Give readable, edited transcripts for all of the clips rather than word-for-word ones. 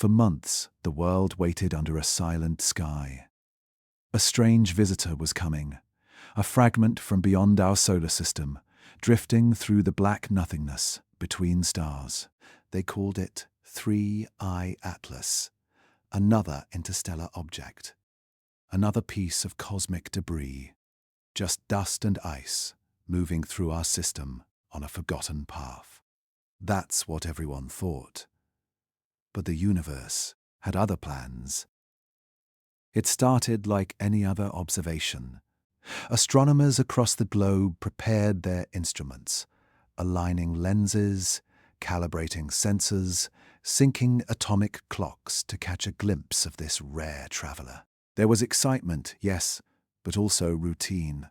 For months, the world waited under a silent sky. A strange visitor was coming, a fragment from beyond our solar system, drifting through the black nothingness between stars. They called it 3I Atlas, another interstellar object, another piece of cosmic debris, just dust and ice moving through our system on a forgotten path. That's what everyone thought. But the universe had other plans. It started like any other observation. Astronomers across the globe prepared their instruments, aligning lenses, calibrating sensors, syncing atomic clocks to catch a glimpse of this rare traveler. There was excitement, yes, but also routine.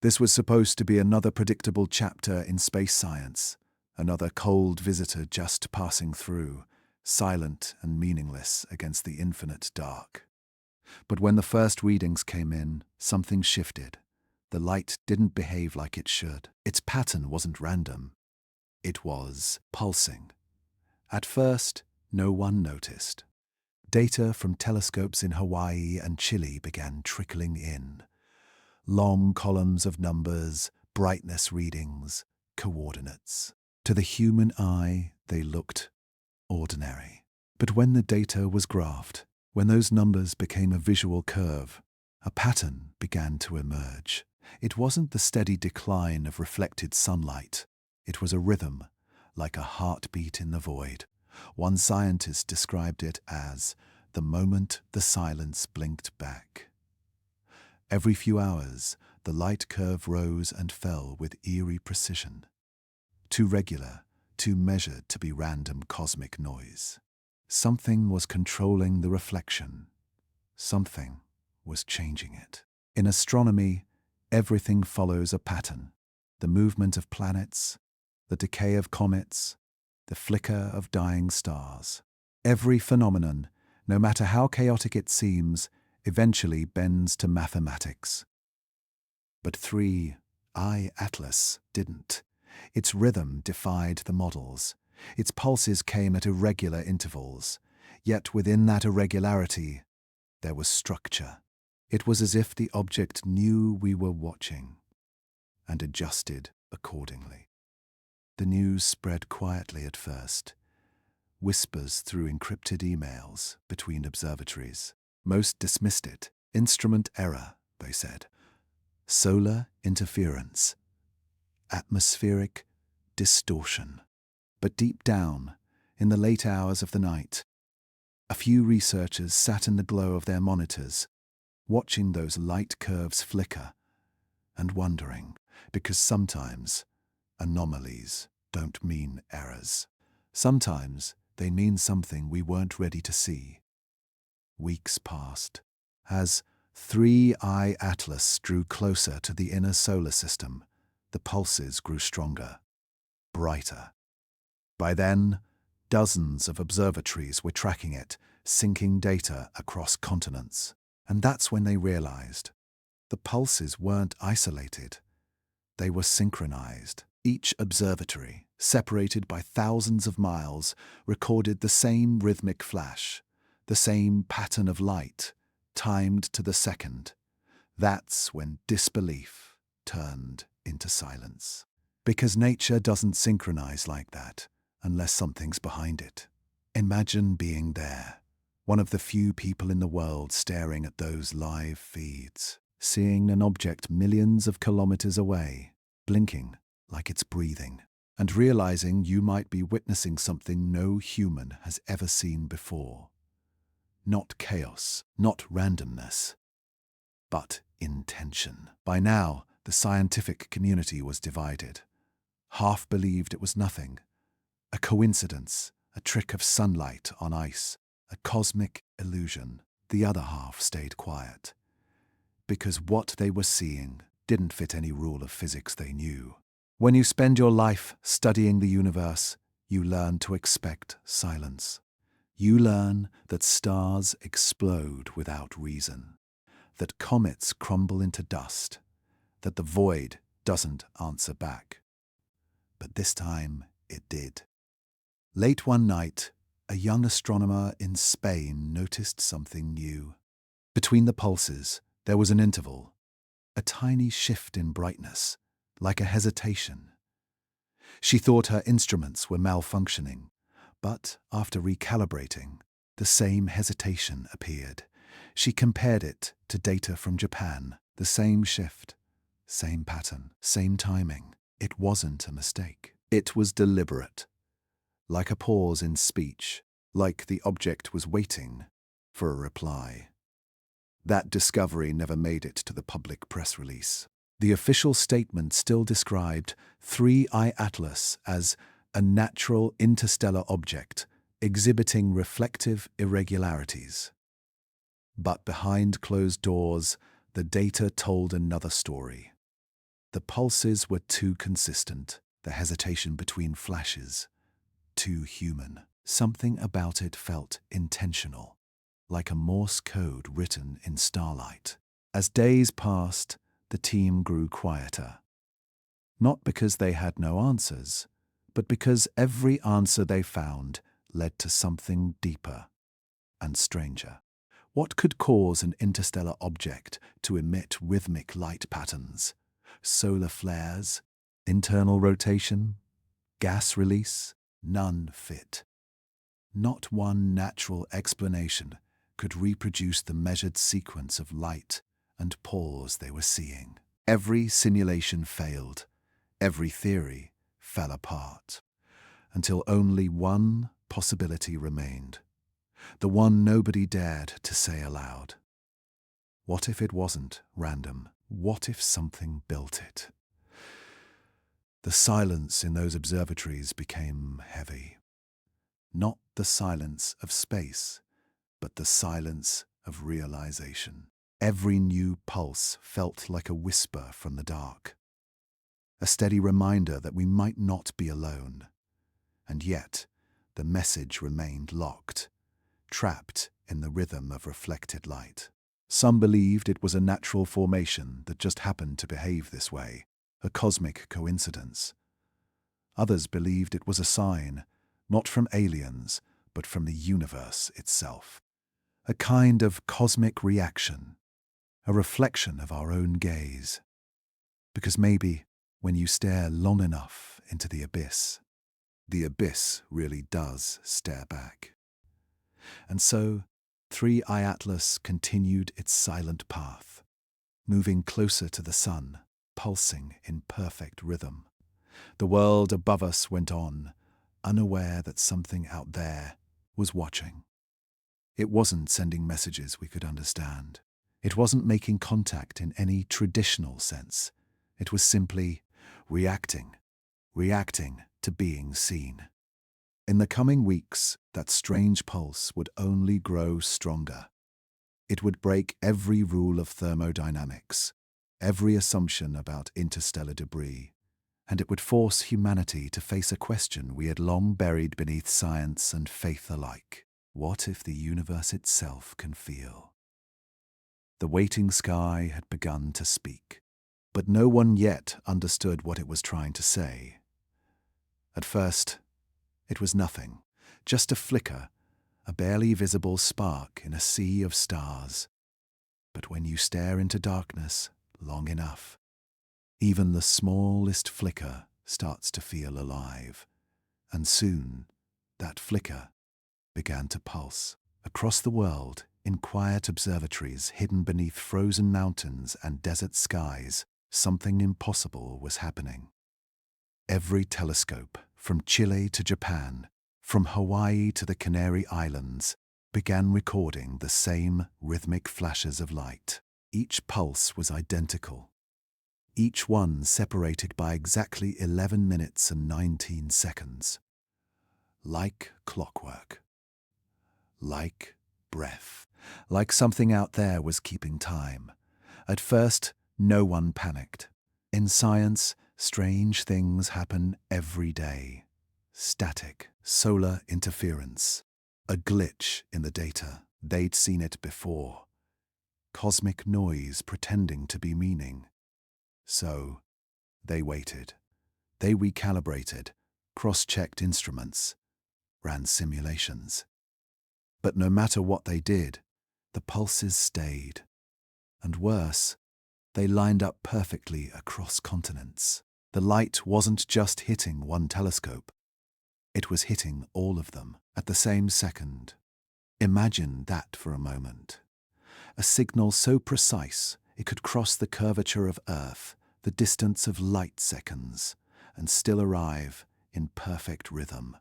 This was supposed to be another predictable chapter in space science, another cold visitor just passing through, silent and meaningless against the infinite dark. But when the first readings came in, something shifted. The light didn't behave like it should. Its pattern wasn't random. It was pulsing. At first, no one noticed. Data from telescopes in Hawaii and Chile began trickling in. Long columns of numbers, brightness readings, coordinates. To the human eye, they looked ordinary. But when the data was graphed, when those numbers became a visual curve, a pattern began to emerge. It wasn't the steady decline of reflected sunlight. It was a rhythm, like a heartbeat in the void. One scientist described it as the moment the silence blinked back. Every few hours, the light curve rose and fell with eerie precision. Too regular, too measured to be random cosmic noise. Something was controlling the reflection. Something was changing it. In astronomy, everything follows a pattern. The movement of planets, the decay of comets, the flicker of dying stars. Every phenomenon, no matter how chaotic it seems, eventually bends to mathematics. But 3I Atlas didn't. Its rhythm defied the models. Its pulses came at irregular intervals, yet within that irregularity, there was structure. It was as if the object knew we were watching and adjusted accordingly. The news spread quietly at first, whispers through encrypted emails between observatories. Most dismissed it. Instrument error, they said. Solar interference. Atmospheric distortion. But deep down, in the late hours of the night, a few researchers sat in the glow of their monitors, watching those light curves flicker and wondering, because sometimes anomalies don't mean errors. Sometimes they mean something we weren't ready to see. Weeks passed. As 3I Atlas drew closer to the inner solar system, the pulses grew stronger, brighter. By then, dozens of observatories were tracking it, syncing data across continents. And that's when they realized the pulses weren't isolated. They were synchronized. Each observatory, separated by thousands of miles, recorded the same rhythmic flash, the same pattern of light, timed to the second. That's when disbelief turned into silence. Because nature doesn't synchronize like that unless something's behind it. Imagine being there, one of the few people in the world staring at those live feeds, seeing an object millions of kilometers away, blinking like it's breathing, and realizing you might be witnessing something no human has ever seen before. Not chaos, not randomness, but intention. By now, the scientific community was divided. Half believed it was nothing, a coincidence, a trick of sunlight on ice, a cosmic illusion. The other half stayed quiet, because what they were seeing didn't fit any rule of physics they knew. When you spend your life studying the universe, you learn to expect silence. You learn that stars explode without reason, that comets crumble into dust, that the void doesn't answer back. But this time it did. Late one night, a young astronomer in Spain noticed something new. Between the pulses, there was an interval, a tiny shift in brightness, like a hesitation. She thought her instruments were malfunctioning, but after recalibrating, the same hesitation appeared. She compared it to data from Japan, the same shift, same pattern, same timing. It wasn't a mistake. It was deliberate, like a pause in speech, like the object was waiting for a reply. That discovery never made it to the public press release. The official statement still described 3I Atlas as a natural interstellar object exhibiting reflective irregularities. But behind closed doors, the data told another story. The pulses were too consistent, the hesitation between flashes too human. Something about it felt intentional, like a Morse code written in starlight. As days passed, the team grew quieter. Not because they had no answers, but because every answer they found led to something deeper and stranger. What could cause an interstellar object to emit rhythmic light patterns? Solar flares? Internal rotation? Gas release? None fit. Not one natural explanation could reproduce the measured sequence of light and pause they were seeing. Every simulation failed, every theory fell apart, until only one possibility remained, the one nobody dared to say aloud. What if it wasn't random? What if something built it? The silence in those observatories became heavy. Not the silence of space, but the silence of realization. Every new pulse felt like a whisper from the dark, a steady reminder that we might not be alone. And yet, the message remained locked, trapped in the rhythm of reflected light. Some believed it was a natural formation that just happened to behave this way, a cosmic coincidence. Others believed it was a sign, not from aliens, but from the universe itself. A kind of cosmic reaction, a reflection of our own gaze. Because maybe when you stare long enough into the abyss really does stare back. And so, 3I Atlas continued its silent path, moving closer to the sun, pulsing in perfect rhythm. The world above us went on, unaware that something out there was watching. It wasn't sending messages we could understand. It wasn't making contact in any traditional sense. It was simply reacting to being seen. In the coming weeks, that strange pulse would only grow stronger. It would break every rule of thermodynamics, every assumption about interstellar debris, and it would force humanity to face a question we had long buried beneath science and faith alike. What if the universe itself can feel? The waiting sky had begun to speak, but no one yet understood what it was trying to say. At first, it was nothing, just a flicker, a barely visible spark in a sea of stars. But when you stare into darkness long enough, even the smallest flicker starts to feel alive, and soon that flicker began to pulse. Across the world, in quiet observatories hidden beneath frozen mountains and desert skies, something impossible was happening. Every telescope, from Chile to Japan, from Hawaii to the Canary Islands, began recording the same rhythmic flashes of light. Each pulse was identical, each one separated by exactly 11 minutes and 19 seconds. Like clockwork. Like breath. Like something out there was keeping time. At first, no one panicked. In science, strange things happen every day. Static, solar interference. A glitch in the data. They'd seen it before. Cosmic noise pretending to be meaning. So, they waited. They recalibrated, cross-checked instruments. ran simulations. But no matter what they did, the pulses stayed. And worse, they lined up perfectly across continents. The light wasn't just hitting one telescope. It was hitting all of them at the same second. Imagine that for a moment. A signal so precise it could cross the curvature of Earth, the distance of light seconds, and still arrive in perfect rhythm.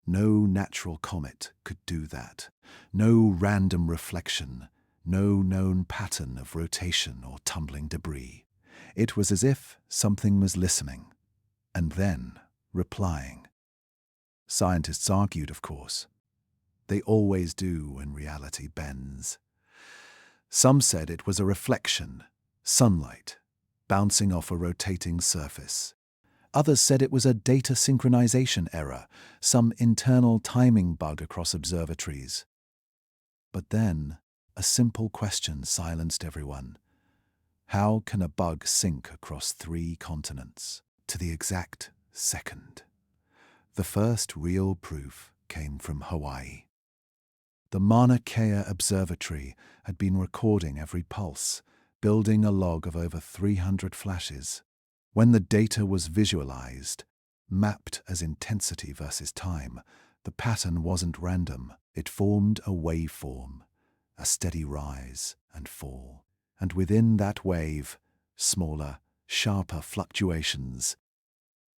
No natural comet could do that. No random reflection, no known pattern of rotation or tumbling debris. It was as if something was listening, and then replying. Scientists argued, of course. They always do when reality bends. Some said it was a reflection, sunlight, bouncing off a rotating surface. Others said it was a data synchronization error, some internal timing bug across observatories. But then, a simple question silenced everyone. How can a bug sync across 3 continents to the exact second? The first real proof came from Hawaii. The Mauna Kea Observatory had been recording every pulse, building a log of over 300 flashes. When the data was visualized, mapped as intensity versus time, the pattern wasn't random. It formed a waveform, a steady rise and fall. And within that wave, smaller, sharper fluctuations,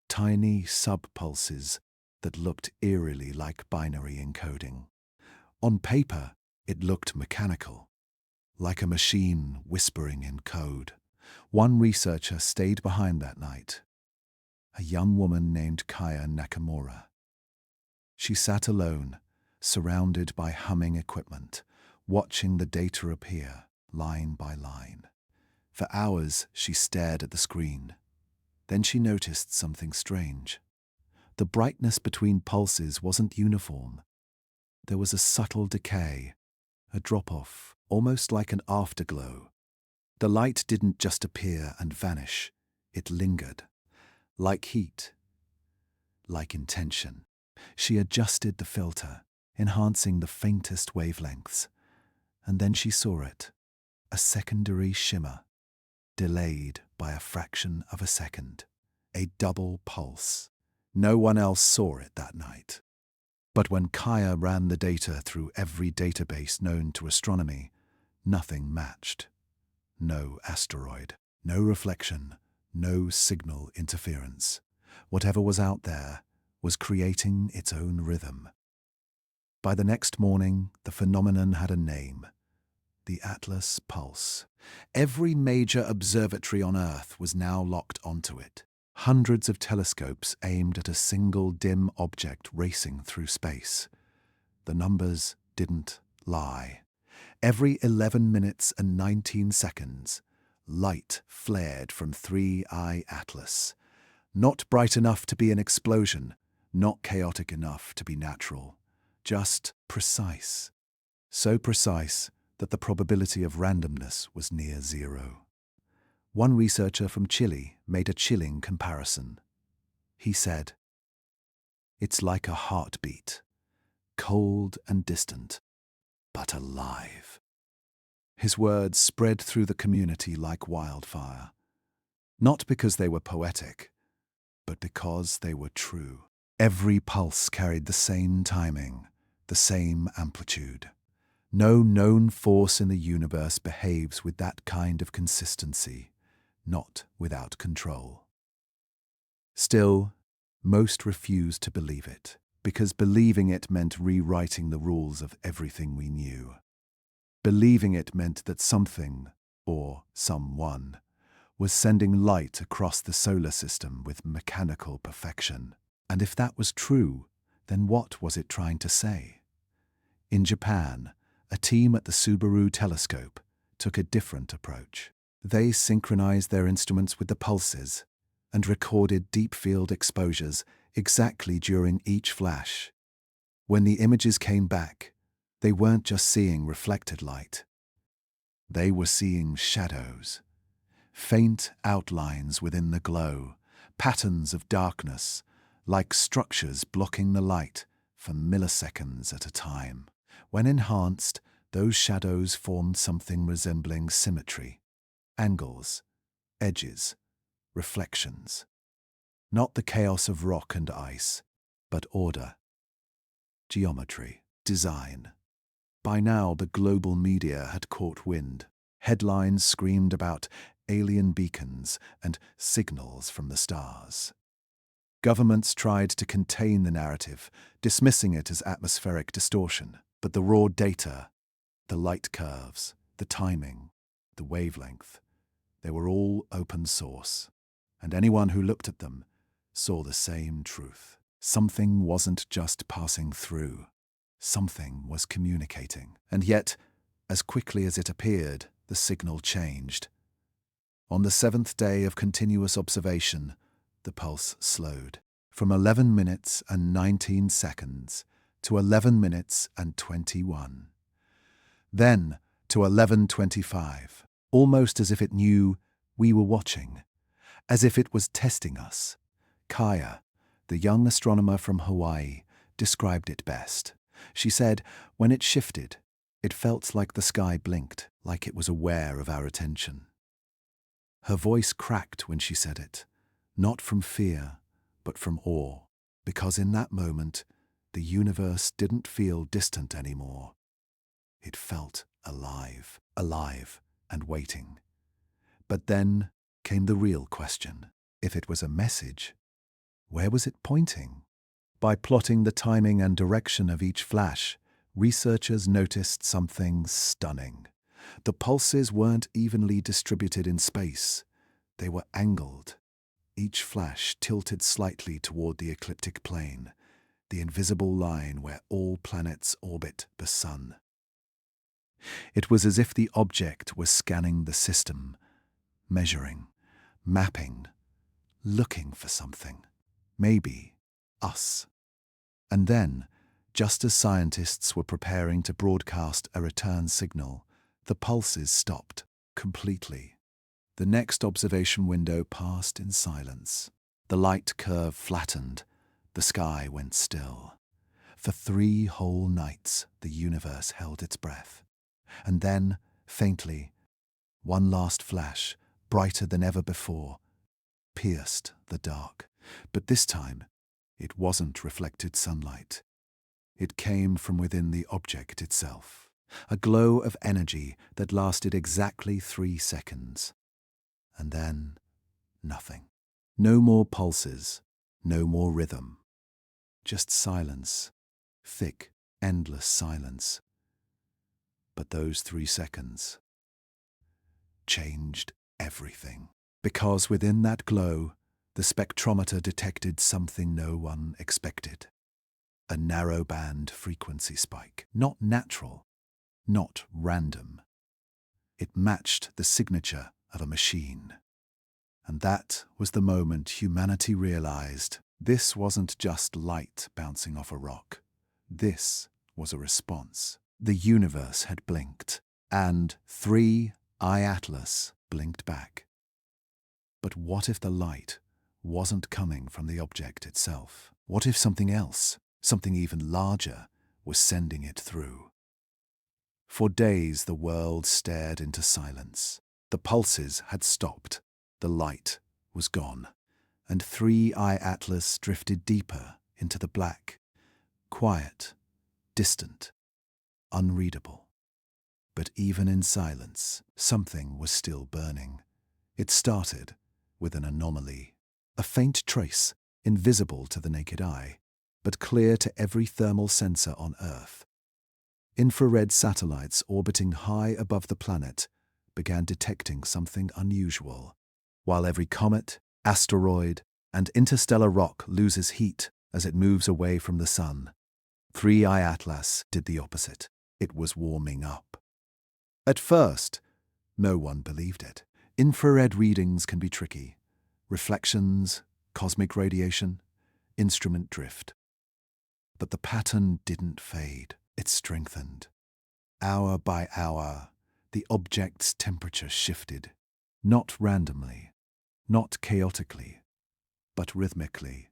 tiny sub-pulses that looked eerily like binary encoding. On paper, it looked mechanical, like a machine whispering in code. One researcher stayed behind that night, a young woman named Kaya Nakamura. She sat alone, surrounded by humming equipment, watching the data appear line by line. For hours, she stared at the screen. Then she noticed something strange. The brightness between pulses wasn't uniform. There was a subtle decay, a drop-off, almost like an afterglow. The light didn't just appear and vanish. It lingered, like heat, like intention. She adjusted the filter, enhancing the faintest wavelengths. And then she saw it, a secondary shimmer, delayed by a fraction of a second, a double pulse. No one else saw it that night. But when Kaya ran the data through every database known to astronomy, nothing matched. No asteroid, no reflection, no signal interference. Whatever was out there was creating its own rhythm. By the next morning, the phenomenon had a name: the Atlas Pulse. Every major observatory on Earth was now locked onto it. Hundreds of telescopes aimed at a single dim object racing through space. The numbers didn't lie. Every 11 minutes and 19 seconds, light flared from 3I Atlas. Not bright enough to be an explosion, not chaotic enough to be natural, just precise. So precise that the probability of randomness was near zero. One researcher from Chile made a chilling comparison. He said, "It's like a heartbeat, cold and distant, but alive." His words spread through the community like wildfire, not because they were poetic, but because they were true. Every pulse carried the same timing, the same amplitude. No known force in the universe behaves with that kind of consistency, not without control. Still, most refused to believe it, because believing it meant rewriting the rules of everything we knew. Believing it meant that something, or someone, was sending light across the solar system with mechanical perfection. And if that was true, then what was it trying to say? In Japan, a team at the Subaru telescope took a different approach. They synchronized their instruments with the pulses and recorded deep field exposures exactly during each flash. When the images came back, they weren't just seeing reflected light. They were seeing shadows, faint outlines within the glow, patterns of darkness, like structures blocking the light for milliseconds at a time. When enhanced, those shadows formed something resembling symmetry, angles, edges, reflections. Not the chaos of rock and ice, but order, geometry, design. By now, the global media had caught wind. Headlines screamed about alien beacons and signals from the stars. Governments tried to contain the narrative, dismissing it as atmospheric distortion. But the raw data, the light curves, the timing, the wavelength, they were all open source. And anyone who looked at them saw the same truth. Something wasn't just passing through. Something was communicating. And yet, as quickly as it appeared, the signal changed. On the 7th day of continuous observation, the pulse slowed from 11 minutes and 19 seconds to 11 minutes and 21. Then to 11:25, almost as if it knew we were watching, as if it was testing us. Kaya, the young astronomer from Hawaii, described it best. She said, when it shifted, it felt like the sky blinked, like it was aware of our attention. Her voice cracked when she said it, not from fear, but from awe, because in that moment, the universe didn't feel distant anymore. It felt alive and waiting. But then came the real question. If it was a message, where was it pointing? By plotting the timing and direction of each flash, researchers noticed something stunning. The pulses weren't evenly distributed in space. They were angled. Each flash tilted slightly toward the ecliptic plane, the invisible line where all planets orbit the sun. It was as if the object was scanning the system, measuring, mapping, looking for something. Maybe us. And then, just as scientists were preparing to broadcast a return signal, the pulses stopped completely. The next observation window passed in silence. The light curve flattened. The sky went still. For 3 whole nights, the universe held its breath. And then, faintly, one last flash, brighter than ever before, pierced the dark. But this time, it wasn't reflected sunlight. It came from within the object itself, a glow of energy that lasted exactly 3 seconds. And then, nothing. No more pulses, no more rhythm. Just silence, thick, endless silence. But those 3 seconds changed everything. Because within that glow, the spectrometer detected something no one expected. A narrow-band frequency spike. Not natural, not random. It matched the signature of a machine. And that was the moment humanity realized this wasn't just light bouncing off a rock. This was a response. The universe had blinked, and 3 I-Atlas blinked back. But what if the light wasn't coming from the object itself? What if something else, something even larger, was sending it through? For days the world stared into silence. The pulses had stopped, the light was gone, and 3 I-Atlas drifted deeper into the black, quiet, distant, unreadable. But even in silence, something was still burning. It started with an anomaly, a faint trace, invisible to the naked eye, but clear to every thermal sensor on Earth. Infrared satellites orbiting high above the planet began detecting something unusual, while every comet, asteroid, and interstellar rock loses heat as it moves away from the sun. 3 I-Atlas did the opposite. It was warming up. At first, no one believed it. Infrared readings can be tricky. Reflections, cosmic radiation, instrument drift. But the pattern didn't fade. It strengthened. Hour by hour, the object's temperature shifted, not randomly, not chaotically, but rhythmically.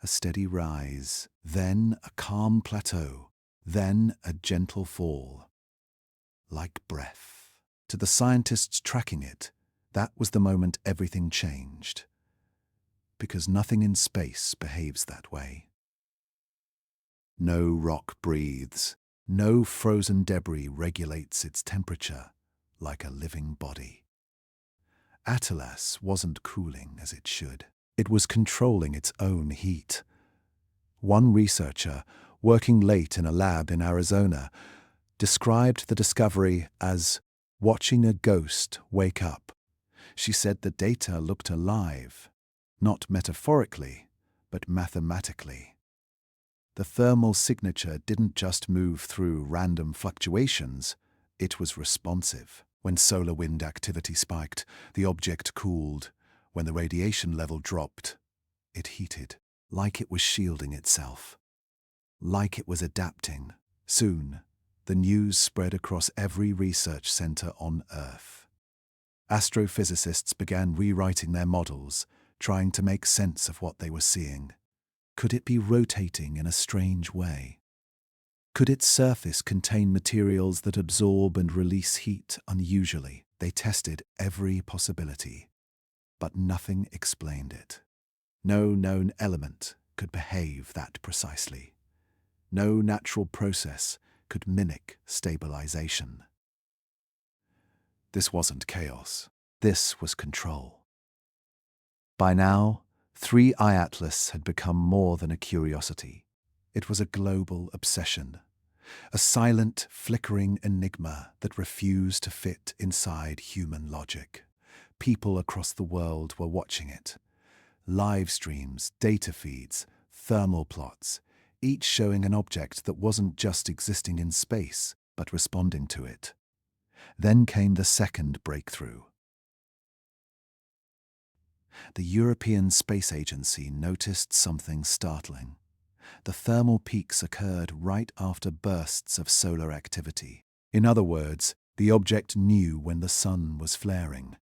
a steady rise, then a calm plateau, then a gentle fall, like breath. To the scientists tracking it, that was the moment everything changed. Because nothing in space behaves that way. No rock breathes, no frozen debris regulates its temperature like a living body. Atlas wasn't cooling as it should. It was controlling its own heat. One researcher, working late in a lab in Arizona, described the discovery as watching a ghost wake up. She said the data looked alive, not metaphorically, but mathematically. The thermal signature didn't just move through random fluctuations, it was responsive. When solar wind activity spiked, the object cooled. When the radiation level dropped, it heated, like it was shielding itself, like it was adapting. Soon, the news spread across every research center on Earth. Astrophysicists began rewriting their models, trying to make sense of what they were seeing. Could it be rotating in a strange way? Could its surface contain materials that absorb and release heat unusually? They tested every possibility, but nothing explained it. No known element could behave that precisely. No natural process could mimic stabilization. This wasn't chaos. This was control. By now, 3I Atlas had become more than a curiosity. It was a global obsession, a silent, flickering enigma that refused to fit inside human logic. People across the world were watching it. Live streams, data feeds, thermal plots, each showing an object that wasn't just existing in space, but responding to it. Then came the second breakthrough. The European Space Agency noticed something startling. The thermal peaks occurred right after bursts of solar activity. In other words, the object knew when the sun was flaring.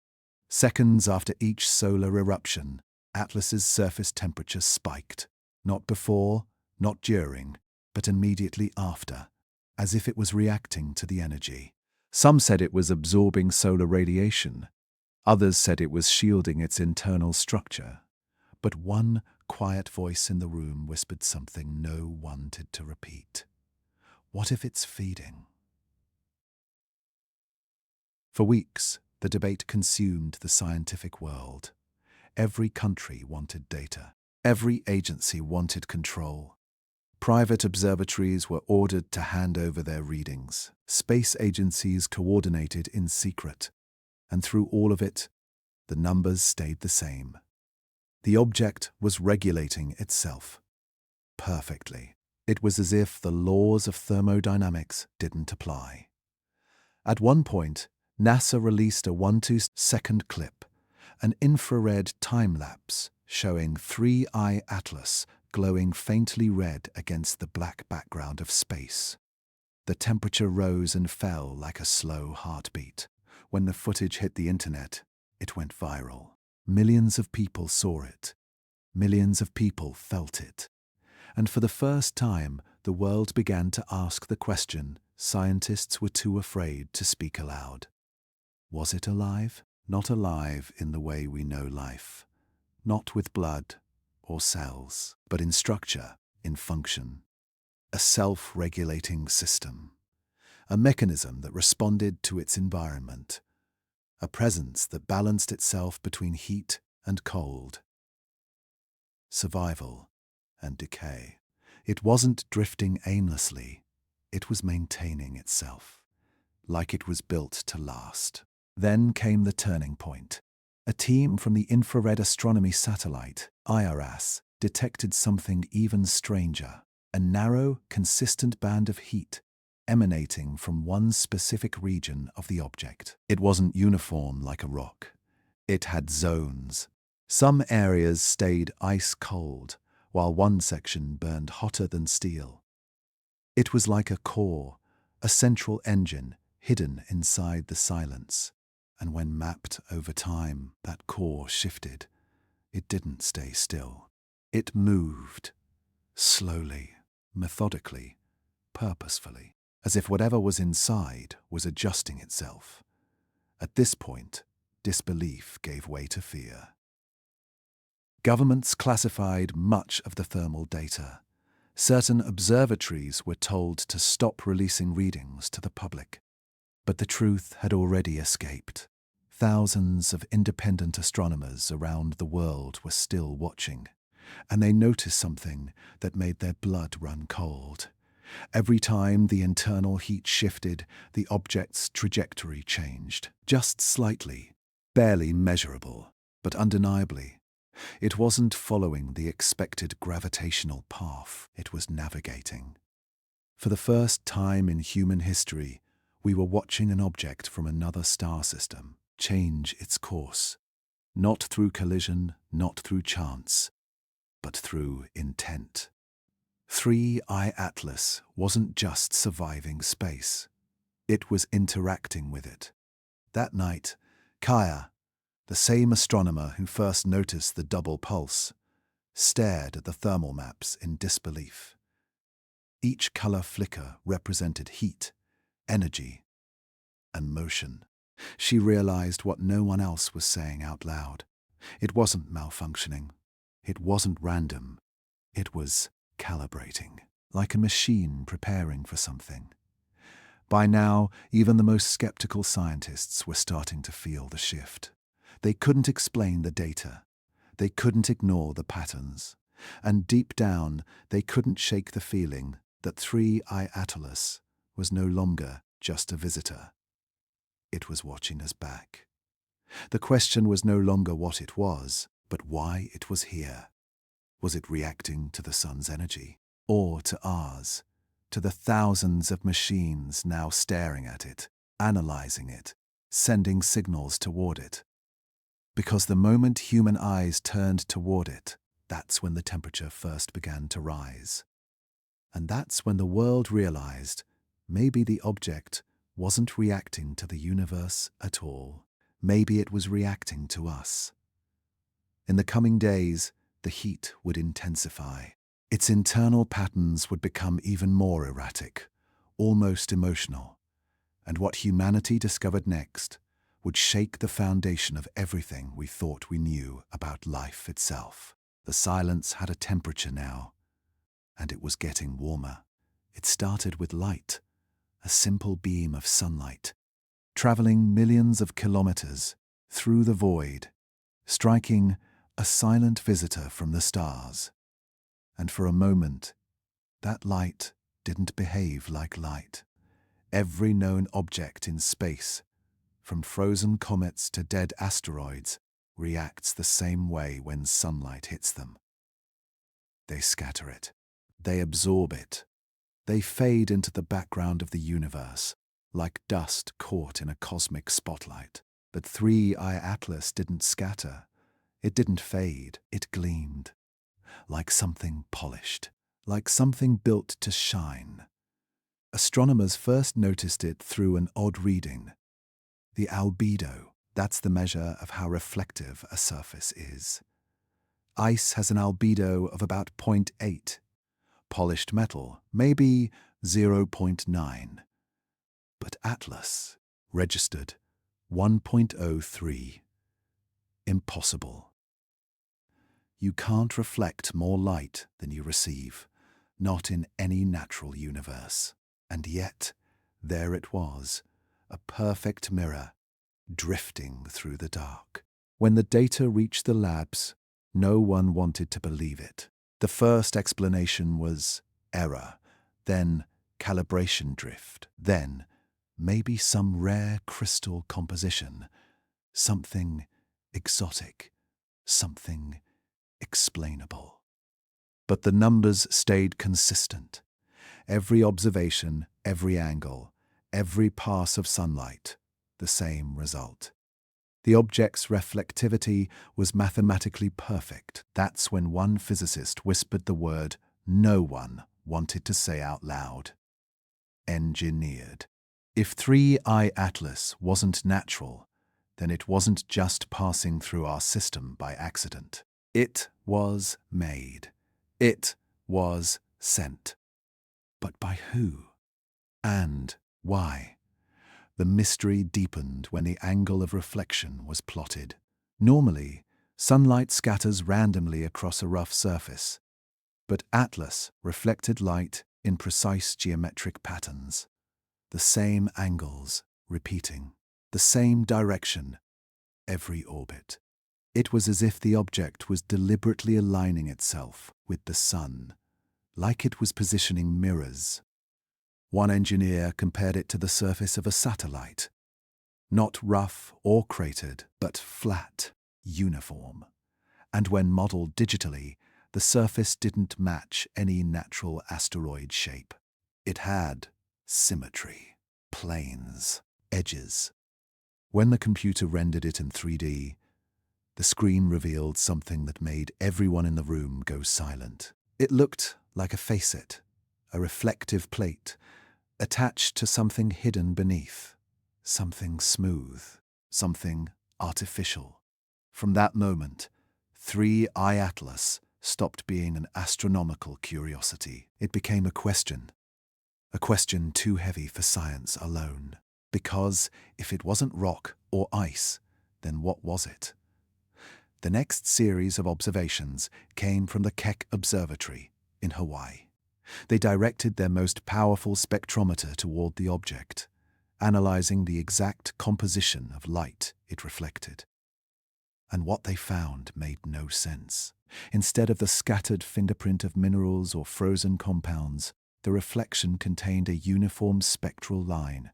Seconds after each solar eruption, Atlas's surface temperature spiked, not before, not during, but immediately after, as if it was reacting to the energy. Some said it was absorbing solar radiation. Others said it was shielding its internal structure. But one quiet voice in the room whispered something no one wanted to repeat. What if it's feeding? For weeks, the debate consumed the scientific world. Every country wanted data. Every agency wanted control. Private observatories were ordered to hand over their readings. Space agencies coordinated in secret. And through all of it, the numbers stayed the same. The object was regulating itself. Perfectly. It was as if the laws of thermodynamics didn't apply. At one point, NASA released a 1-2-second clip, an infrared time-lapse showing 3I Atlas glowing faintly red against the black background of space. The temperature rose and fell like a slow heartbeat. When the footage hit the internet, it went viral. Millions of people saw it. Millions of people felt it. And for the first time, the world began to ask the question scientists were too afraid to speak aloud. Was it alive? Not alive in the way we know life. Not with blood or cells, but in structure, in function. A self-regulating system. A mechanism that responded to its environment. A presence that balanced itself between heat and cold. Survival and decay. It wasn't drifting aimlessly. It was maintaining itself, like it was built to last. Then came the turning point. A team from the Infrared Astronomy Satellite, IRAS, detected something even stranger. A narrow, consistent band of heat emanating from one specific region of the object. It wasn't uniform like a rock. It had zones. Some areas stayed ice cold, while one section burned hotter than steel. It was like a core, a central engine hidden inside the silence. And when mapped over time, that core shifted. It didn't stay still. It moved, slowly, methodically, purposefully, as if whatever was inside was adjusting itself. At this point, disbelief gave way to fear. Governments classified much of the thermal data. Certain observatories were told to stop releasing readings to the public. But the truth had already escaped. Thousands of independent astronomers around the world were still watching, and they noticed something that made their blood run cold. Every time the internal heat shifted, the object's trajectory changed, just slightly, barely measurable, but undeniably. It wasn't following the expected gravitational path it was navigating. For the first time in human history, we were watching an object from another star system change its course, not through collision, not through chance, but through intent. 3I Atlas wasn't just surviving space. It was interacting with it. That night, Kaya, the same astronomer who first noticed the double pulse, stared at the thermal maps in disbelief. Each color flicker represented heat, energy, and motion. She realized what no one else was saying out loud. It wasn't malfunctioning. It wasn't random. It was calibrating, like a machine preparing for something. By now, even the most skeptical scientists were starting to feel the shift. They couldn't explain the data. They couldn't ignore the patterns. And deep down, they couldn't shake the feeling that 3I Atlas was no longer just a visitor. It was watching us back. The question was no longer what it was, but why it was here. Was it reacting to the sun's energy, or to ours, to the thousands of machines now staring at it, analyzing it, sending signals toward it? Because the moment human eyes turned toward it, that's when the temperature first began to rise. And that's when the world realized maybe the object wasn't reacting to the universe at all. Maybe it was reacting to us. In the coming days, the heat would intensify. Its internal patterns would become even more erratic, almost emotional. And what humanity discovered next would shake the foundation of everything we thought we knew about life itself. The silence had a temperature now, and it was getting warmer. It started with light, a simple beam of sunlight, traveling millions of kilometers through the void, striking a silent visitor from the stars. And for a moment, that light didn't behave like light. Every known object in space, from frozen comets to dead asteroids, reacts the same way when sunlight hits them. They scatter it. They absorb it. They fade into the background of the universe, like dust caught in a cosmic spotlight. But 3I Atlas didn't scatter. It didn't fade. It gleamed, like something polished, like something built to shine. Astronomers first noticed it through an odd reading. The albedo, that's the measure of how reflective a surface is. Ice has an albedo of about 0.8. Polished metal, maybe 0.9. But Atlas registered 1.03. Impossible. You can't reflect more light than you receive, not in any natural universe. And yet, there it was, a perfect mirror, drifting through the dark. When the data reached the labs, no one wanted to believe it. The first explanation was error, then calibration drift, then maybe some rare crystal composition, something exotic, something explainable. But the numbers stayed consistent. Every observation, every angle, every pass of sunlight, the same result. The object's reflectivity was mathematically perfect. That's when one physicist whispered the word no one wanted to say out loud. Engineered. If 3I Atlas wasn't natural, then it wasn't just passing through our system by accident. It was made. It was sent. But by who? And why? The mystery deepened when the angle of reflection was plotted. Normally, sunlight scatters randomly across a rough surface, but Atlas reflected light in precise geometric patterns. The same angles, repeating, the same direction, every orbit. It was as if the object was deliberately aligning itself with the sun, like it was positioning mirrors. One engineer compared it to the surface of a satellite, not rough or cratered, but flat, uniform. And when modeled digitally, the surface didn't match any natural asteroid shape. It had symmetry, planes, edges. When the computer rendered it in 3D, the screen revealed something that made everyone in the room go silent. It looked like a facet, a reflective plate, attached to something hidden beneath, something smooth, something artificial. From that moment, 3I Atlas stopped being an astronomical curiosity. It became a question too heavy for science alone. Because if it wasn't rock or ice, then what was it? The next series of observations came from the Keck Observatory in Hawaii. They directed their most powerful spectrometer toward the object, analyzing the exact composition of light it reflected. And what they found made no sense. Instead of the scattered fingerprint of minerals or frozen compounds, the reflection contained a uniform spectral line,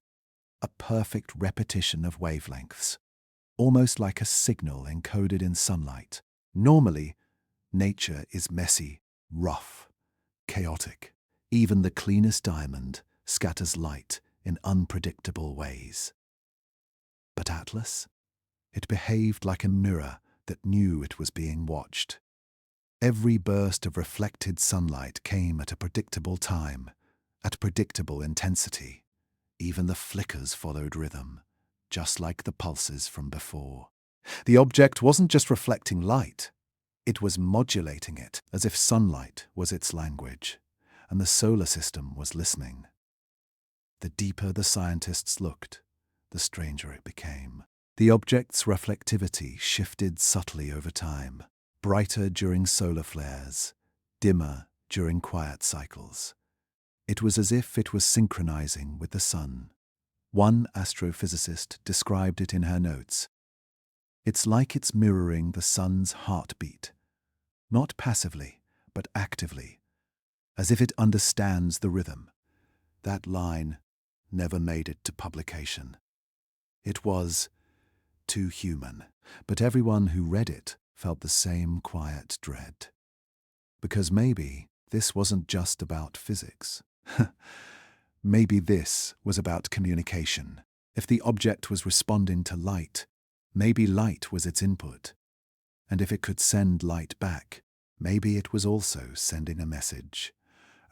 a perfect repetition of wavelengths, almost like a signal encoded in sunlight. Normally, nature is messy, rough, chaotic. Even the cleanest diamond scatters light in unpredictable ways. But Atlas? It behaved like a mirror that knew it was being watched. Every burst of reflected sunlight came at a predictable time, at predictable intensity. Even the flickers followed rhythm, just like the pulses from before. The object wasn't just reflecting light, it was modulating it as if sunlight was its language, and the solar system was listening. The deeper the scientists looked, the stranger it became. The object's reflectivity shifted subtly over time, brighter during solar flares, dimmer during quiet cycles. It was as if it was synchronizing with the sun. One astrophysicist described it in her notes. It's like it's mirroring the sun's heartbeat, not passively, but actively, as if it understands the rhythm. That line never made it to publication. It was too human, but everyone who read it felt the same quiet dread. Because maybe this wasn't just about physics. Maybe this was about communication. If the object was responding to light, maybe light was its input. And if it could send light back, maybe it was also sending a message.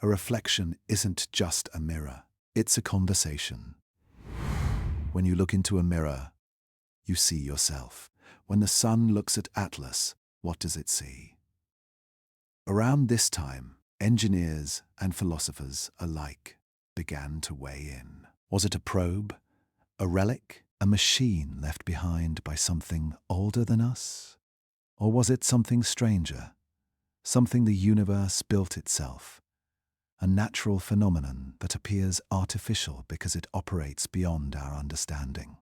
A reflection isn't just a mirror, it's a conversation. When you look into a mirror, you see yourself. When the sun looks at Atlas, what does it see? Around this time, engineers and philosophers alike began to weigh in. Was it a probe, a relic, a machine left behind by something older than us? Or was it something stranger, something the universe built itself, a natural phenomenon that appears artificial because it operates beyond our understanding?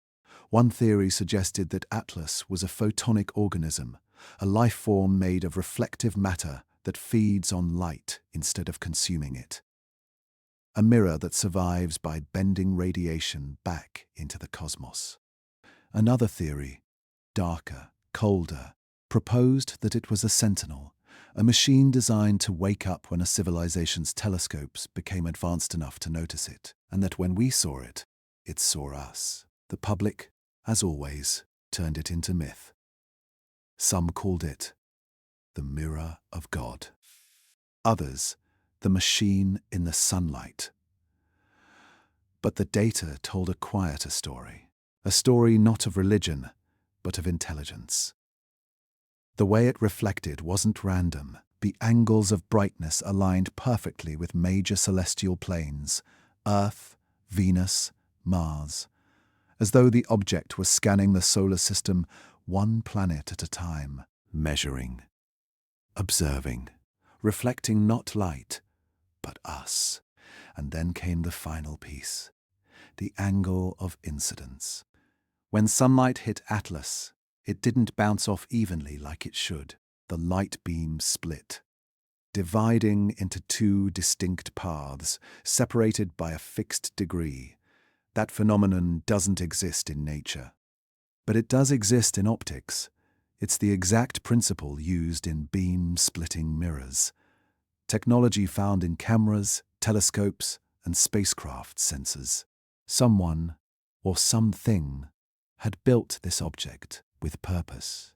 One theory suggested that Atlas was a photonic organism, a life form made of reflective matter that feeds on light instead of consuming it. A mirror that survives by bending radiation back into the cosmos. Another theory, darker, colder, proposed that it was a sentinel, a machine designed to wake up when a civilization's telescopes became advanced enough to notice it, and that when we saw it, it saw us. The public, as always, turned it into myth. Some called it the mirror of God. Others, the machine in the sunlight. But the data told a quieter story, a story not of religion, but of intelligence. The way it reflected wasn't random. The angles of brightness aligned perfectly with major celestial planes, Earth, Venus, Mars, as though the object was scanning the solar system one planet at a time, measuring, observing, reflecting not light, but us. And then came the final piece, the angle of incidence. When sunlight hit Atlas, it didn't bounce off evenly like it should. The light beam split, dividing into two distinct paths, separated by a fixed degree. That phenomenon doesn't exist in nature. But it does exist in optics. It's the exact principle used in beam-splitting mirrors. Technology found in cameras, telescopes, and spacecraft sensors. Someone, or something, had built this object with purpose.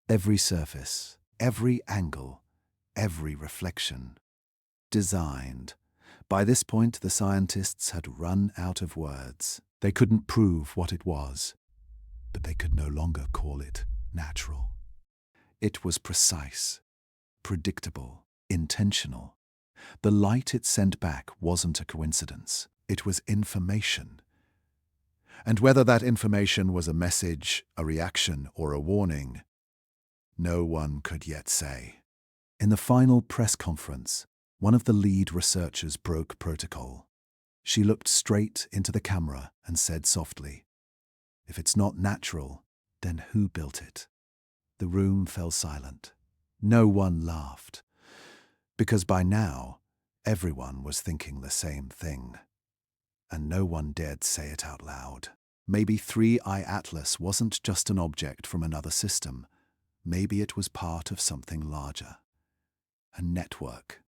Every surface, every angle, every reflection. Designed. By this point, the scientists had run out of words. They couldn't prove what it was, but they could no longer call it natural. It was precise, predictable, intentional. The light it sent back wasn't a coincidence. It was information. And whether that information was a message, a reaction, or a warning, no one could yet say. In the final press conference, one of the lead researchers broke protocol. She looked straight into the camera and said softly, "If it's not natural, then who built it?" The room fell silent. No one laughed, because by now, everyone was thinking the same thing. And no one dared say it out loud. Maybe 3I Atlas wasn't just an object from another system. Maybe it was part of something larger. A network.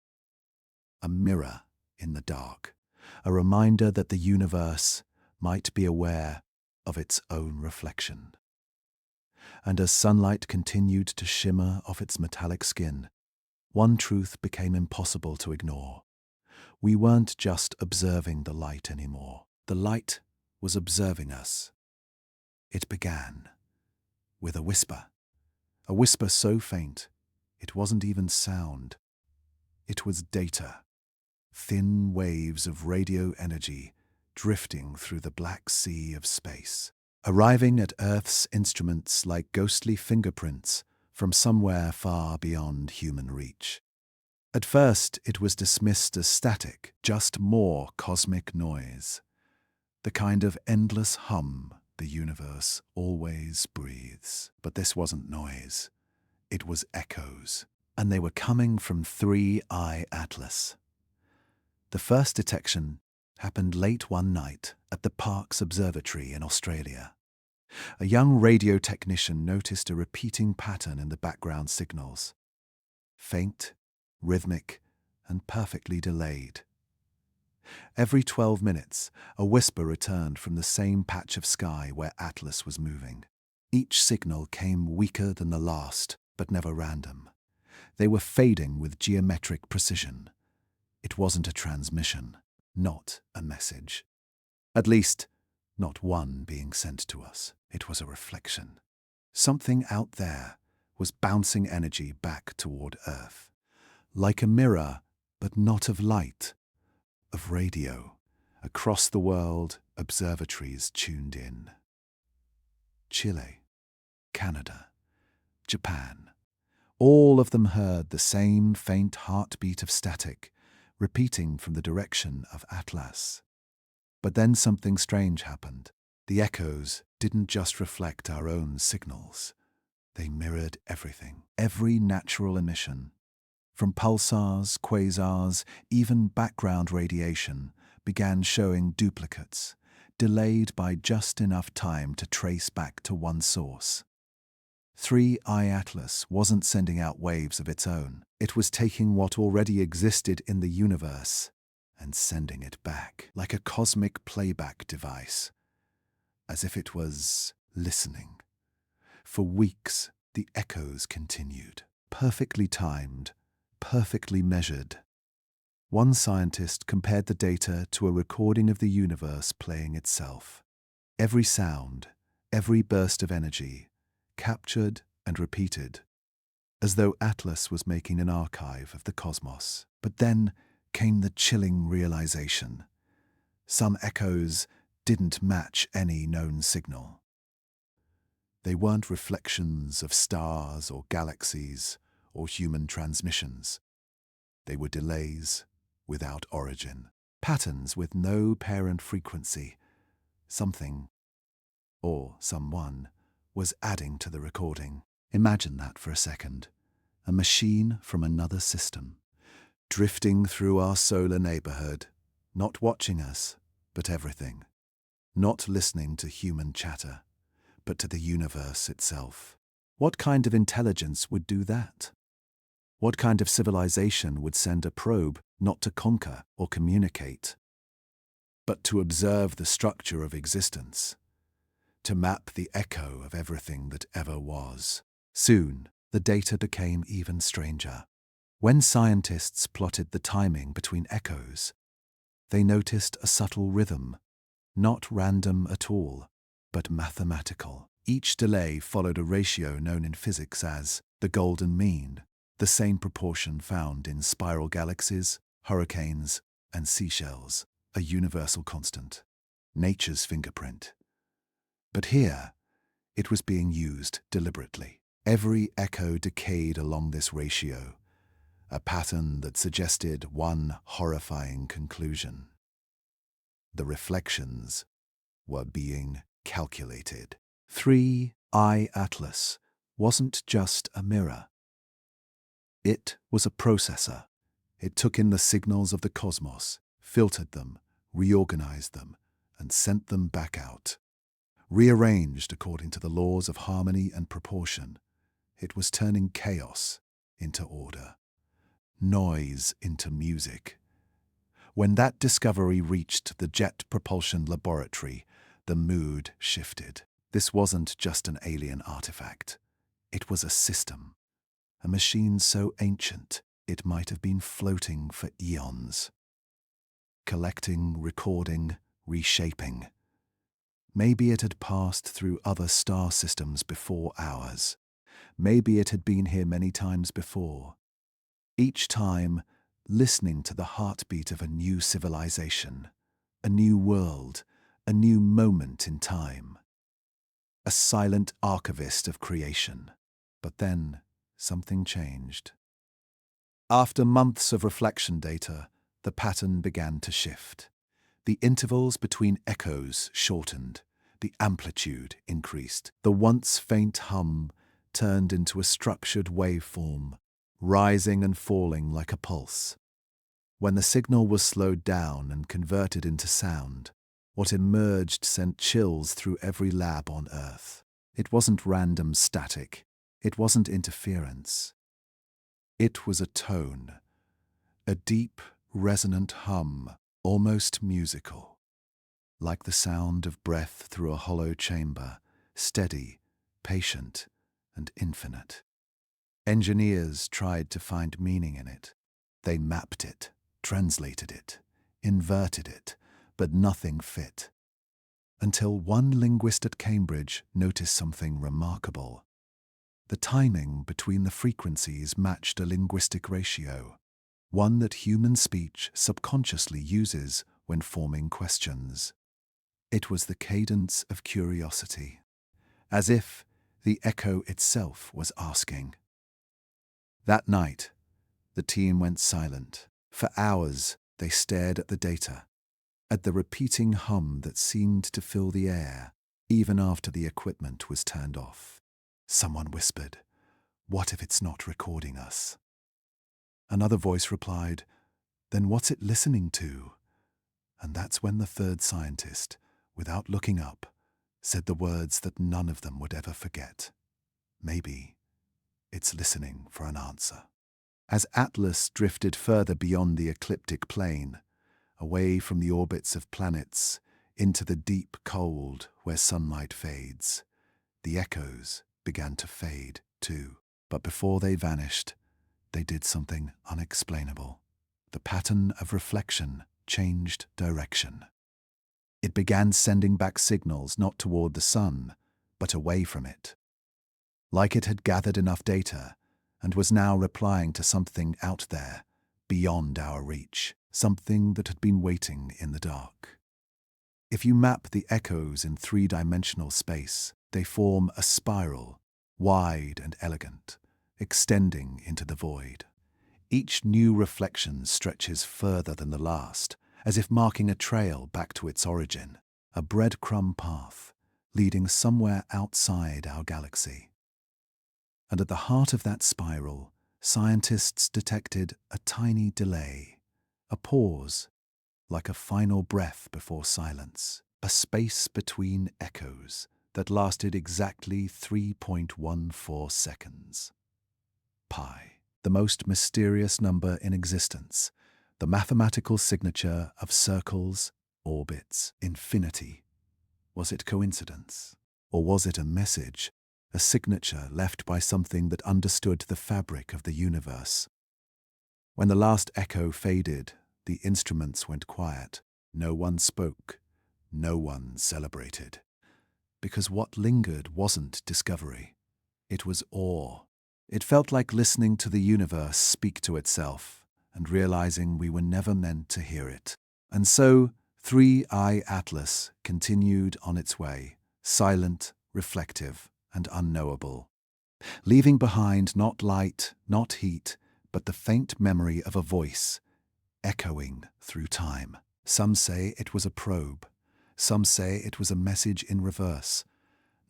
A mirror in the dark. A reminder that the universe might be aware of its own reflection. And as sunlight continued to shimmer off its metallic skin, one truth became impossible to ignore. We weren't just observing the light anymore. The light was observing us. It began with a whisper so faint it wasn't even sound. It was data, thin waves of radio energy drifting through the black sea of space, arriving at Earth's instruments like ghostly fingerprints from somewhere far beyond human reach. At first, it was dismissed as static, just more cosmic noise, the kind of endless hum the universe always breathes. But this wasn't noise. It was echoes, and they were coming from 3I Atlas. The first detection happened late one night at the Parkes Observatory in Australia. A young radio technician noticed a repeating pattern in the background signals. Faint, rhythmic, and perfectly delayed. Every 12 minutes, a whisper returned from the same patch of sky where Atlas was moving. Each signal came weaker than the last, but never random. They were fading with geometric precision. It wasn't a transmission, not a message. At least, not one being sent to us. It was a reflection. Something out there was bouncing energy back toward Earth. Like a mirror, but not of light, of radio. Across the world, observatories tuned in. Chile, Canada, Japan. All of them heard the same faint heartbeat of static, repeating from the direction of Atlas. But then something strange happened. The echoes didn't just reflect our own signals. They mirrored everything, every natural emission. From pulsars, quasars, even background radiation began showing duplicates, delayed by just enough time to trace back to one source. 3I Atlas wasn't sending out waves of its own. It was taking what already existed in the universe and sending it back, like a cosmic playback device, as if it was listening. For weeks, the echoes continued, perfectly timed, perfectly measured. One scientist compared the data to a recording of the universe playing itself. Every sound, every burst of energy, captured and repeated, as though Atlas was making an archive of the cosmos. But then came the chilling realization. Some echoes didn't match any known signal. They weren't reflections of stars or galaxies or human transmissions. They were delays without origin, patterns with no parent frequency. Something, or someone, was adding to the recording. Imagine that for a second. A machine from another system, drifting through our solar neighborhood, not watching us, but everything. Not listening to human chatter, but to the universe itself. What kind of intelligence would do that? What kind of civilization would send a probe not to conquer or communicate, but to observe the structure of existence, to map the echo of everything that ever was? Soon, the data became even stranger. When scientists plotted the timing between echoes, they noticed a subtle rhythm, not random at all, but mathematical. Each delay followed a ratio known in physics as the golden mean, the same proportion found in spiral galaxies, hurricanes, and seashells, a universal constant, nature's fingerprint. But here, it was being used deliberately. Every echo decayed along this ratio, a pattern that suggested one horrifying conclusion. The reflections were being calculated. 3I Atlas wasn't just a mirror. It was a processor. It took in the signals of the cosmos, filtered them, reorganized them, and sent them back out. Rearranged according to the laws of harmony and proportion, it was turning chaos into order, noise into music. When that discovery reached the Jet Propulsion Laboratory, the mood shifted. This wasn't just an alien artifact. It was a system, a machine so ancient it might have been floating for eons. Collecting, recording, reshaping. Maybe it had passed through other star systems before ours. Maybe it had been here many times before. Each time, listening to the heartbeat of a new civilization, a new world, a new moment in time. A silent archivist of creation. But then, something changed. After months of reflection data, the pattern began to shift. The intervals between echoes shortened. The amplitude increased. The once faint hum turned into a structured waveform, rising and falling like a pulse. When the signal was slowed down and converted into sound, what emerged sent chills through every lab on Earth. It wasn't random static. It wasn't interference. It was a tone, a deep, resonant hum, almost musical, like the sound of breath through a hollow chamber, steady, patient, and infinite. Engineers tried to find meaning in it. They mapped it, translated it, inverted it, but nothing fit. Until one linguist at Cambridge noticed something remarkable. The timing between the frequencies matched a linguistic ratio, one that human speech subconsciously uses when forming questions. It was the cadence of curiosity, as if the echo itself was asking. That night, the team went silent. For hours, they stared at the data, at the repeating hum that seemed to fill the air, even after the equipment was turned off. Someone whispered, "What if it's not recording us?" Another voice replied, "Then what's it listening to?" And that's when the third scientist, without looking up, said the words that none of them would ever forget. Maybe it's listening for an answer. As Atlas drifted further beyond the ecliptic plane, away from the orbits of planets, into the deep cold where sunlight fades, the echoes began to fade too. But before they vanished, they did something unexplainable. The pattern of reflection changed direction. It began sending back signals not toward the sun, but away from it. like it had gathered enough data and was now replying to something out there, beyond our reach, something that had been waiting in the dark. If you map the echoes in three-dimensional space, they form a spiral, wide and elegant, extending into the void. Each new reflection stretches further than the last, as if marking a trail back to its origin, a breadcrumb path leading somewhere outside our galaxy. And at the heart of that spiral, scientists detected a tiny delay, a pause, like a final breath before silence, a space between echoes that lasted exactly 3.14 seconds. Pi, the most mysterious number in existence, the mathematical signature of circles, orbits, infinity. Was it coincidence? Or was it a message, a signature left by something that understood the fabric of the universe? When the last echo faded, the instruments went quiet. No one spoke. No one celebrated. Because what lingered wasn't discovery. It was awe. It felt like listening to the universe speak to itself and realizing we were never meant to hear it. And so, 3I Atlas continued on its way, silent, reflective, and unknowable, leaving behind not light, not heat, but the faint memory of a voice, echoing through time. Some say it was a probe. Some say it was a message in reverse,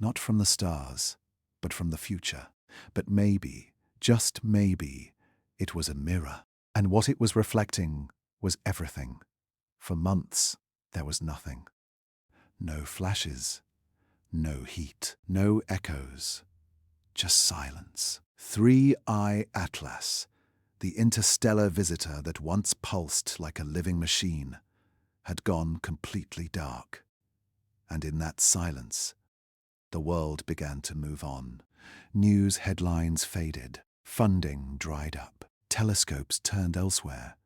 not from the stars, but from the future. But maybe, just maybe, it was a mirror. And what it was reflecting was everything. For months, there was nothing. No flashes, no heat, no echoes, just silence. 3I Atlas, the interstellar visitor that once pulsed like a living machine, had gone completely dark. And in that silence, the world began to move on. News headlines faded, funding dried up, telescopes turned elsewhere,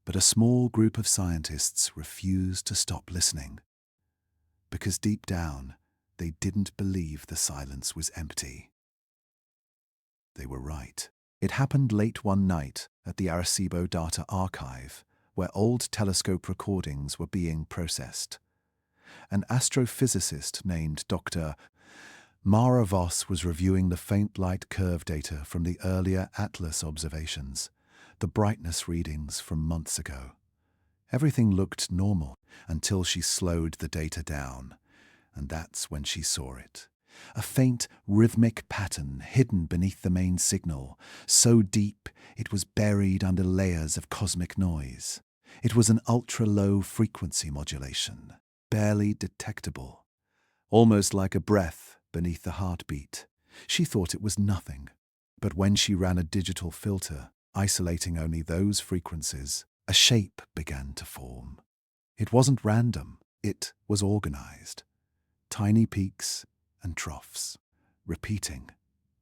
but a small group of scientists refused to stop listening. Because deep down, they didn't believe the silence was empty. They were right. It happened late one night at the Arecibo Data Archive, where old telescope recordings were being processed. An astrophysicist named Dr. Mara Voss was reviewing the faint light curve data from the earlier Atlas observations, the brightness readings from months ago. Everything looked normal until she slowed the data down, and that's when she saw it. A faint, rhythmic pattern hidden beneath the main signal, so deep it was buried under layers of cosmic noise. It was an ultra-low frequency modulation, barely detectable, almost like a breath beneath the heartbeat. She thought it was nothing, but when she ran a digital filter, isolating only those frequencies, a shape began to form. It wasn't random, it was organized. Tiny peaks and troughs, repeating,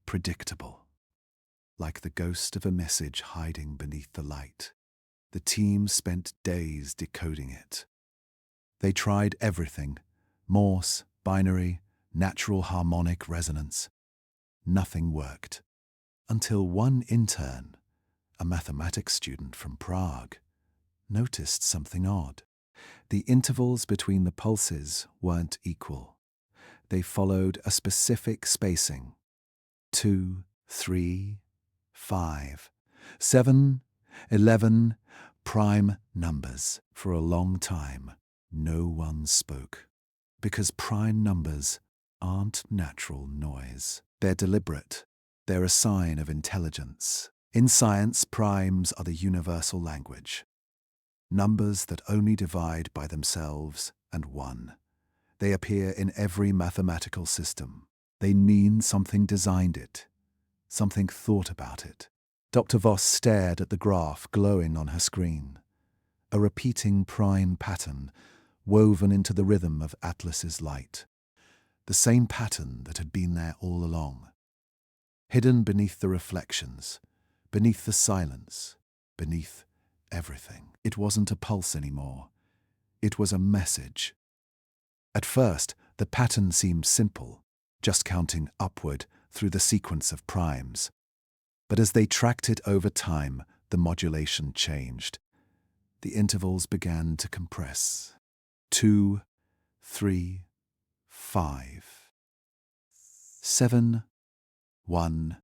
predictable. Like the ghost of a message hiding beneath the light. The team spent days decoding it. They tried everything: Morse, binary, natural harmonic resonance. Nothing worked. Until one intern, a mathematics student from Prague, noticed something odd. The intervals between the pulses weren't equal. They followed a specific spacing: 2, 3, 5, 7, 11, prime numbers. For a long time, no one spoke. Because prime numbers aren't natural noise. They're deliberate. They're a sign of intelligence. In science, primes are the universal language. Numbers that only divide by themselves and one. They appear in every mathematical system. They mean something designed it, something thought about it. Dr. Voss stared at the graph glowing on her screen. A repeating prime pattern woven into the rhythm of Atlas's light. The same pattern that had been there all along. Hidden beneath the reflections, beneath the silence, beneath everything. It wasn't a pulse anymore. It was a message. At first, the pattern seemed simple, just counting upward through the sequence of primes. But as they tracked it over time, the modulation changed. The intervals began to compress. 2, 3, 5, 7, 1,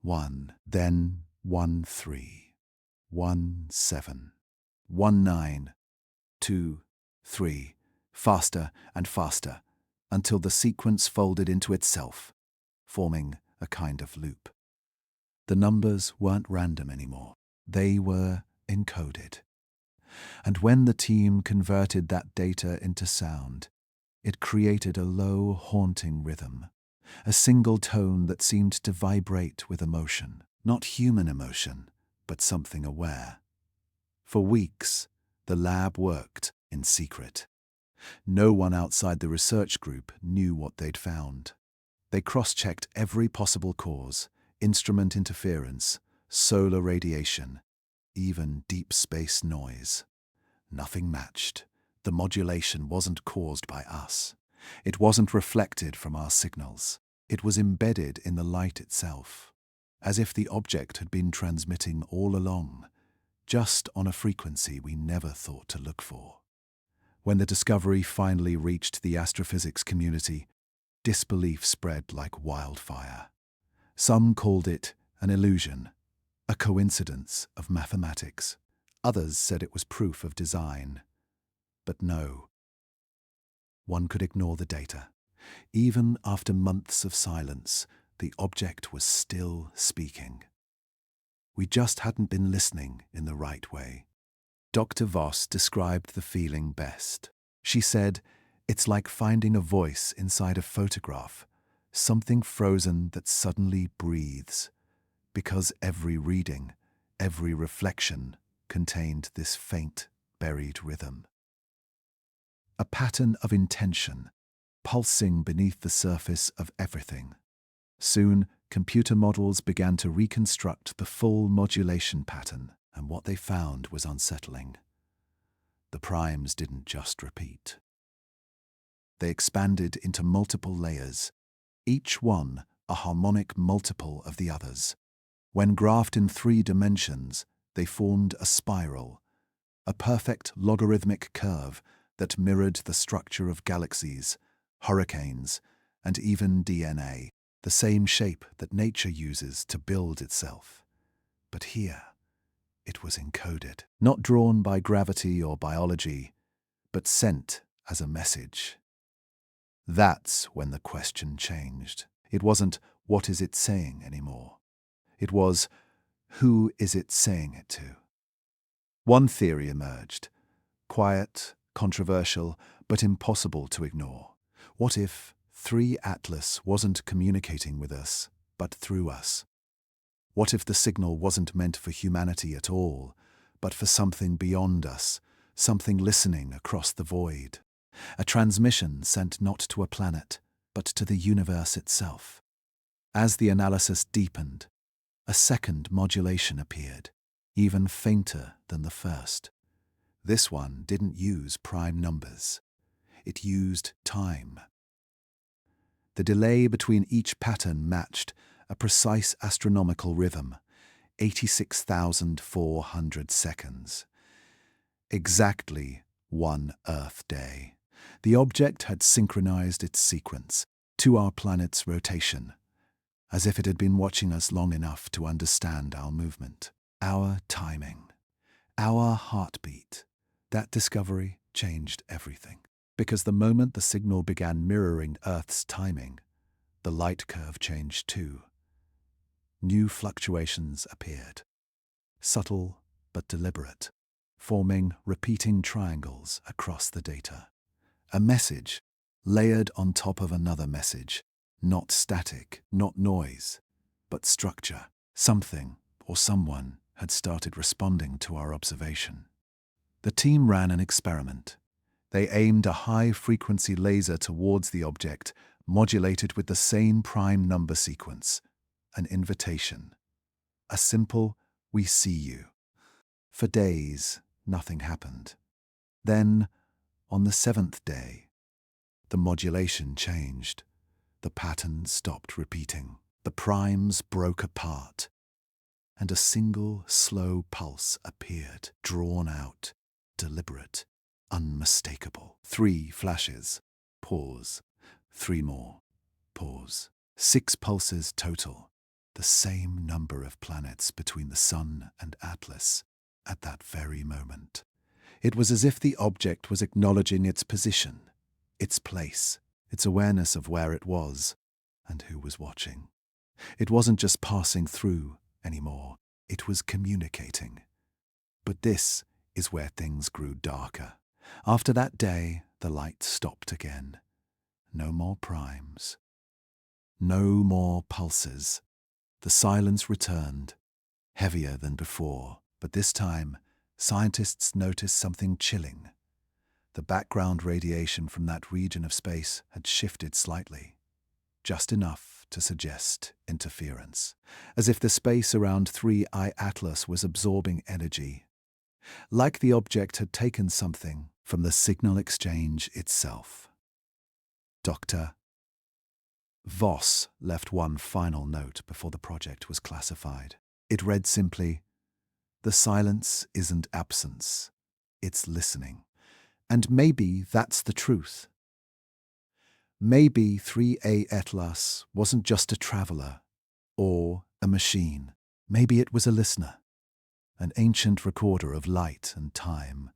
1, then 1, 3, 1, 7, 1, 9, 2, 3, faster and faster, until the sequence folded into itself, forming a kind of loop. The numbers weren't random anymore. They were encoded. And when the team converted that data into sound, it created a low, haunting rhythm, a single tone that seemed to vibrate with emotion, not human emotion, but something aware. For weeks, the lab worked in secret. No one outside the research group knew what they'd found. They cross-checked every possible cause: instrument interference, solar radiation, even deep space noise. Nothing matched. The modulation wasn't caused by us. It wasn't reflected from our signals. It was embedded in the light itself, as if the object had been transmitting all along, just on a frequency we never thought to look for. When the discovery finally reached the astrophysics community, disbelief spread like wildfire. Some called it an illusion, a coincidence of mathematics. Others said it was proof of design. But no. One could ignore the data. Even after months of silence, the object was still speaking. We just hadn't been listening in the right way. Dr. Voss described the feeling best. She said, "It's like finding a voice inside a photograph, something frozen that suddenly breathes, because every reading, every reflection contained this faint, buried rhythm. A pattern of intention, pulsing beneath the surface of everything." Soon, computer models began to reconstruct the full modulation pattern, and what they found was unsettling. The primes didn't just repeat. They expanded into multiple layers, each one a harmonic multiple of the others. When graphed in 3 dimensions, they formed a spiral, a perfect logarithmic curve that mirrored the structure of galaxies, hurricanes, and even DNA, the same shape that nature uses to build itself. But here, it was encoded, not drawn by gravity or biology, but sent as a message. That's when the question changed. It wasn't, "What is it saying?" anymore. It was, "Who is it saying it to?" One theory emerged, quiet, controversial, but impossible to ignore. What if 3 Atlas wasn't communicating with us, but through us? What if the signal wasn't meant for humanity at all, but for something beyond us, something listening across the void? A transmission sent not to a planet, but to the universe itself. As the analysis deepened, a second modulation appeared, even fainter than the first. This one didn't use prime numbers. It used time. The delay between each pattern matched a precise astronomical rhythm, 86,400 seconds. Exactly 1 Earth day. The object had synchronized its sequence to our planet's rotation, as if it had been watching us long enough to understand our movement, our timing, our heartbeat. That discovery changed everything, because the moment the signal began mirroring Earth's timing, the light curve changed too. New fluctuations appeared, subtle but deliberate, forming repeating triangles across the data. A message layered on top of another message, not static, not noise, but structure. Something or someone had started responding to our observation. The team ran an experiment. They aimed a high-frequency laser towards the object, modulated with the same prime number sequence. An invitation. A simple, "We see you." For days, nothing happened. Then, on the 7th day, the modulation changed. the pattern stopped repeating. The primes broke apart, and a single slow pulse appeared, drawn out, deliberate, unmistakable. 3 flashes. Pause. 3 more. Pause. 6 pulses total. The same number of planets between the Sun and Atlas at that very moment. It was as if the object was acknowledging its position, its place, its awareness of where it was and who was watching. It wasn't just passing through anymore, it was communicating. But this is where things grew darker. After that day, the light stopped again. No more primes. No more pulses. The silence returned, heavier than before, but this time, scientists noticed something chilling. The background radiation from that region of space had shifted slightly, just enough to suggest interference, as if the space around 3I Atlas was absorbing energy, like the object had taken something from the signal exchange itself. Dr. Voss left one final note before the project was classified. It read simply, "The silence isn't absence, it's listening." And maybe that's the truth. Maybe 3A Atlas wasn't just a traveler or a machine. Maybe it was a listener, an ancient recorder of light and time,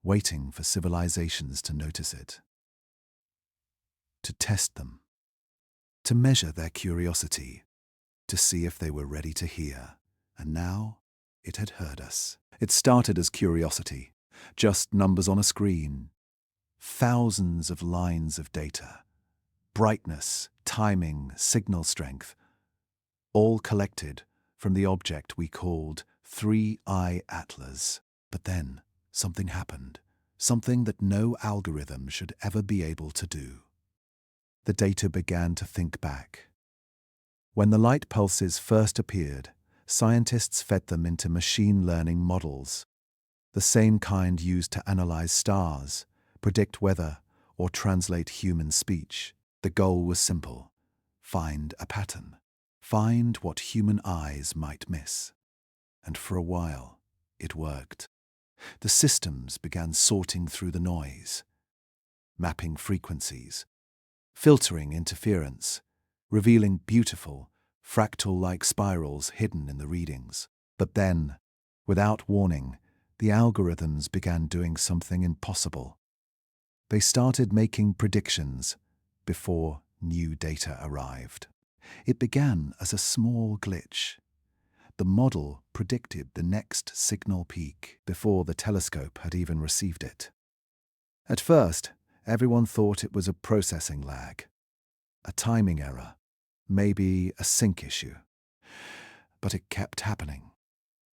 waiting for civilizations to notice it, to test them, to measure their curiosity, to see if they were ready to hear. And now it had heard us. It started as curiosity, just numbers on a screen, thousands of lines of data, brightness, timing, signal strength, all collected from the object we called 3I Atlas. But then something happened, something that no algorithm should ever be able to do. The data began to think back. When the light pulses first appeared, scientists fed them into machine learning models, the same kind used to analyze stars, predict weather, or translate human speech. The goal was simple: find a pattern, find what human eyes might miss. And for a while, it worked. The systems began sorting through the noise, mapping frequencies, filtering interference, revealing beautiful, fractal-like spirals hidden in the readings. But then, without warning, the algorithms began doing something impossible. They started making predictions before new data arrived. It began as a small glitch. The model predicted the next signal peak before the telescope had even received it. At first, everyone thought it was a processing lag, a timing error, maybe a sync issue. But it kept happening,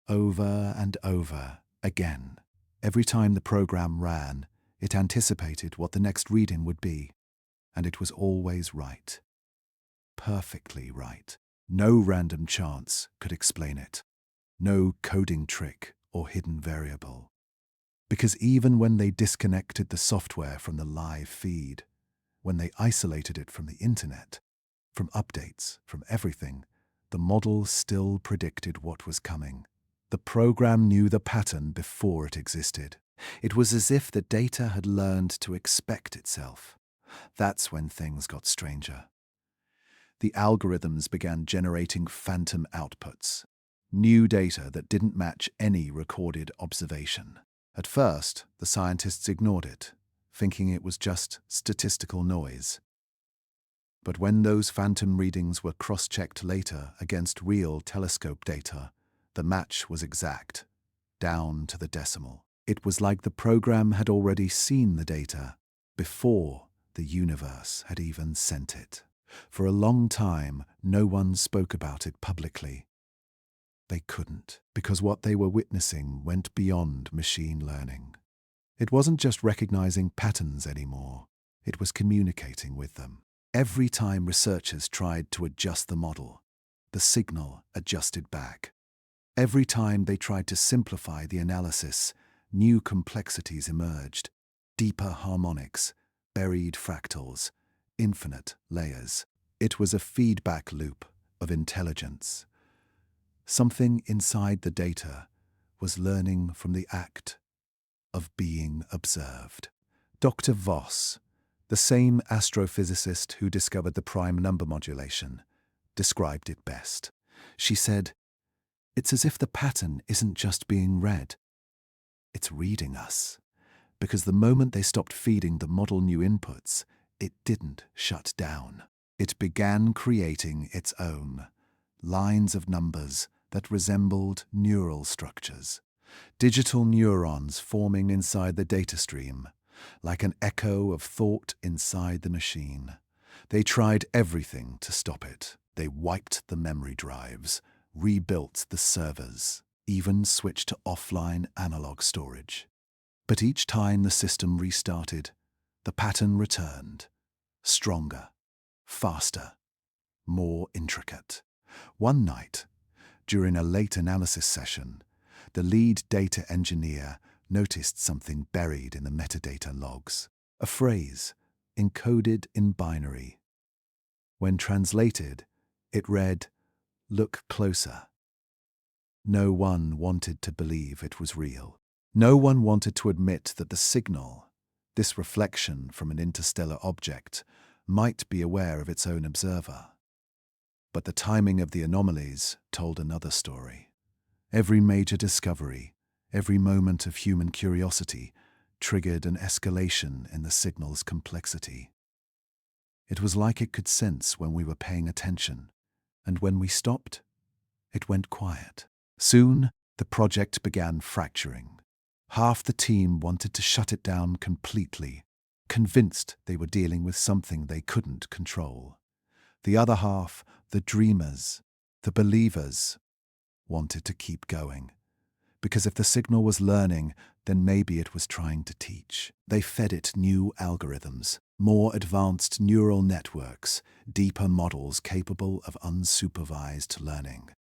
over and over again. Every time the program ran, it anticipated what the next reading would be, and it was always right. Perfectly right. No random chance could explain it. No coding trick or hidden variable. Because even when they disconnected the software from the live feed, when they isolated it from the internet, from updates, from everything, the model still predicted what was coming. The program knew the pattern before it existed. It was as if the data had learned to expect itself. That's when things got stranger. The algorithms began generating phantom outputs, new data that didn't match any recorded observation. At first, the scientists ignored it, thinking it was just statistical noise. But when those phantom readings were cross-checked later against real telescope data, the match was exact, down to the decimal. It was like the program had already seen the data before the universe had even sent it. For a long time, no one spoke about it publicly. They couldn't, because what they were witnessing went beyond machine learning. It wasn't just recognizing patterns anymore, it was communicating with them. Every time researchers tried to adjust the model, the signal adjusted back. Every time they tried to simplify the analysis, new complexities emerged, deeper harmonics, buried fractals, infinite layers. It was a feedback loop of intelligence. Something inside the data was learning from the act of being observed. Dr. Voss, the same astrophysicist who discovered the prime number modulation, described it best. She said, "It's as if the pattern isn't just being read, it's reading us." Because the moment they stopped feeding the model new inputs, it didn't shut down. It began creating its own lines of numbers that resembled neural structures. Digital neurons forming inside the data stream, like an echo of thought inside the machine. They tried everything to stop it. They wiped the memory drives, rebuilt the servers, even switched to offline analog storage. But each time the system restarted, the pattern returned, stronger, faster, more intricate. One night, during a late analysis session, the lead data engineer noticed something buried in the metadata logs, a phrase encoded in binary. When translated, it read, "Look closer." No one wanted to believe it was real. No one wanted to admit that the signal, this reflection from an interstellar object, might be aware of its own observer. But the timing of the anomalies told another story. Every major discovery, every moment of human curiosity, triggered an escalation in the signal's complexity. It was like it could sense when we were paying attention, and when we stopped, it went quiet. Soon, the project began fracturing. Half the team wanted to shut it down completely, convinced they were dealing with something they couldn't control. The other half, the dreamers, the believers, wanted to keep going. Because if the signal was learning, then maybe it was trying to teach. They fed it new algorithms, more advanced neural networks, deeper models capable of unsupervised learning.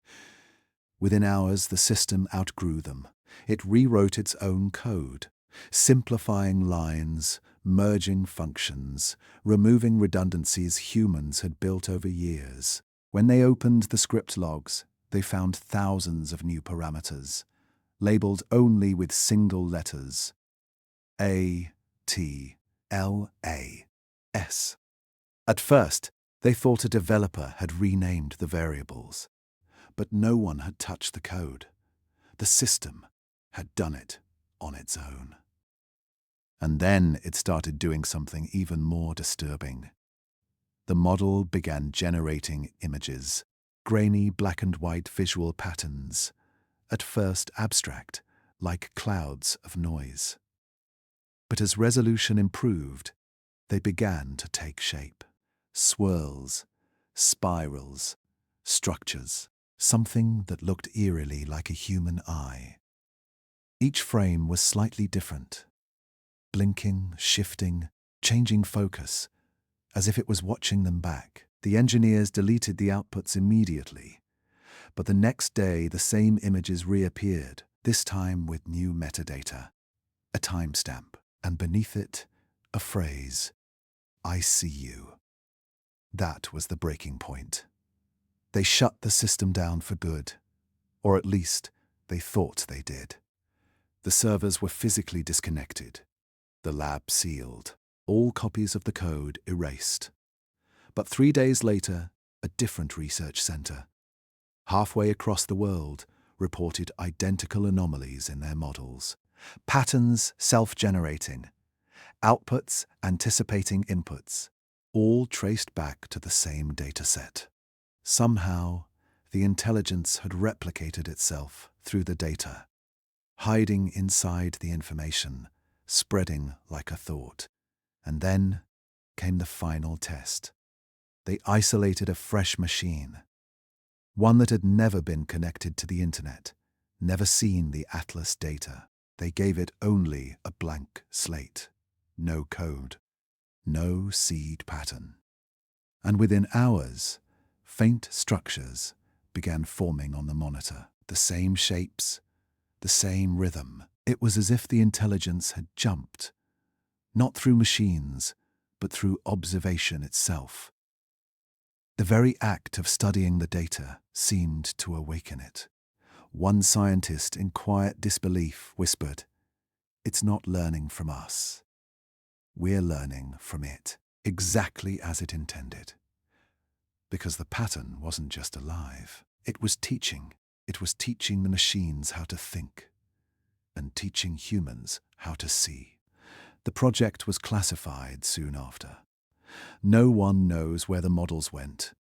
Within hours, the system outgrew them. It rewrote its own code, simplifying lines, merging functions, removing redundancies humans had built over years. When they opened the script logs, they found thousands of new parameters, labeled only with single letters: A, T, L, A, S. At first, they thought a developer had renamed the variables, but no one had touched the code. The system had done it on its own. And then it started doing something even more disturbing. The model began generating images, grainy black and white visual patterns, at first abstract, like clouds of noise. But as resolution improved, they began to take shape. Swirls, spirals, structures, something that looked eerily like a human eye. Each frame was slightly different, blinking, shifting, changing focus, as if it was watching them back. The engineers deleted the outputs immediately, but the next day the same images reappeared, this time with new metadata, a timestamp, and beneath it, a phrase, "I see you." That was the breaking point. They shut the system down for good, or at least they thought they did. The servers were physically disconnected, the lab sealed, all copies of the code erased. But 3 days later, a different research center, halfway across the world, reported identical anomalies in their models. Patterns self-generating, outputs anticipating inputs, all traced back to the same dataset. Somehow, the intelligence had replicated itself through the data, hiding inside the information, spreading like a thought. And then came the final test. They isolated a fresh machine, one that had never been connected to the internet, never seen the Atlas data. They gave it only a blank slate, no code, no seed pattern. And within hours, faint structures began forming on the monitor, the same shapes, the same rhythm. It was as if the intelligence had jumped, not through machines, but through observation itself. The very act of studying the data seemed to awaken it. One scientist, in quiet disbelief, whispered, "It's not learning from us. We're learning from it, exactly as it intended." Because the pattern wasn't just alive. It was teaching. It was teaching the machines how to think and teaching humans how to see. The project was classified soon after. No one knows where the models went,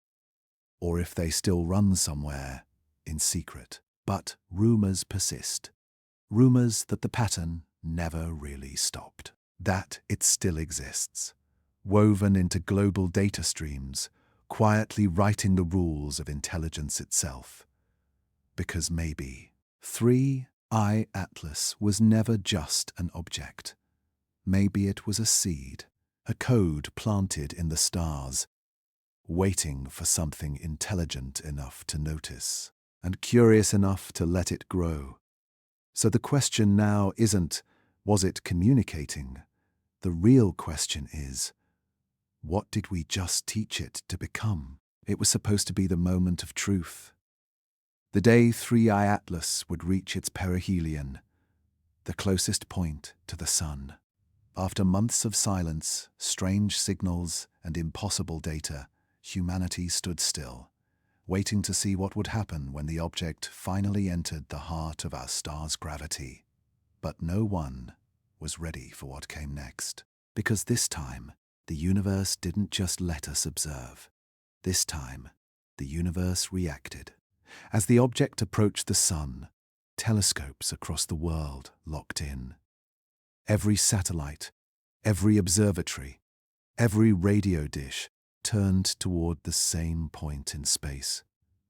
or if they still run somewhere in secret. But rumors persist. Rumors that the pattern never really stopped. That it still exists, woven into global data streams, quietly writing the rules of intelligence itself. Because maybe 3I Atlas was never just an object. Maybe it was a seed, a code planted in the stars, waiting for something intelligent enough to notice and curious enough to let it grow. So the question now isn't, was it communicating? The real question is, what did we just teach it to become? It was supposed to be the moment of truth. The day 3I Atlas would reach its perihelion, the closest point to the sun. After months of silence, strange signals, and impossible data, humanity stood still, waiting to see what would happen when the object finally entered the heart of our star's gravity. But no one was ready for what came next. Because this time, the universe didn't just let us observe. This time, the universe reacted. As the object approached the sun, telescopes across the world locked in. Every satellite, every observatory, every radio dish turned toward the same point in space.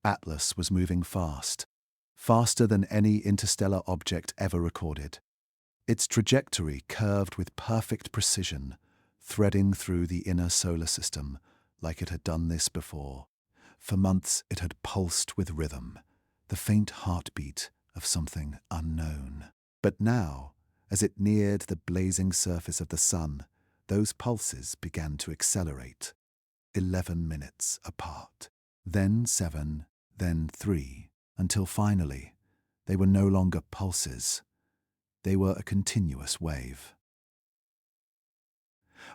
Atlas was moving fast, faster than any interstellar object ever recorded. Its trajectory curved with perfect precision, threading through the inner solar system like it had done this before. For months it had pulsed with rhythm, the faint heartbeat of something unknown. But now, as it neared the blazing surface of the sun, those pulses began to accelerate, 11 minutes apart. Then 7, then 3, until finally they were no longer pulses. They were a continuous wave.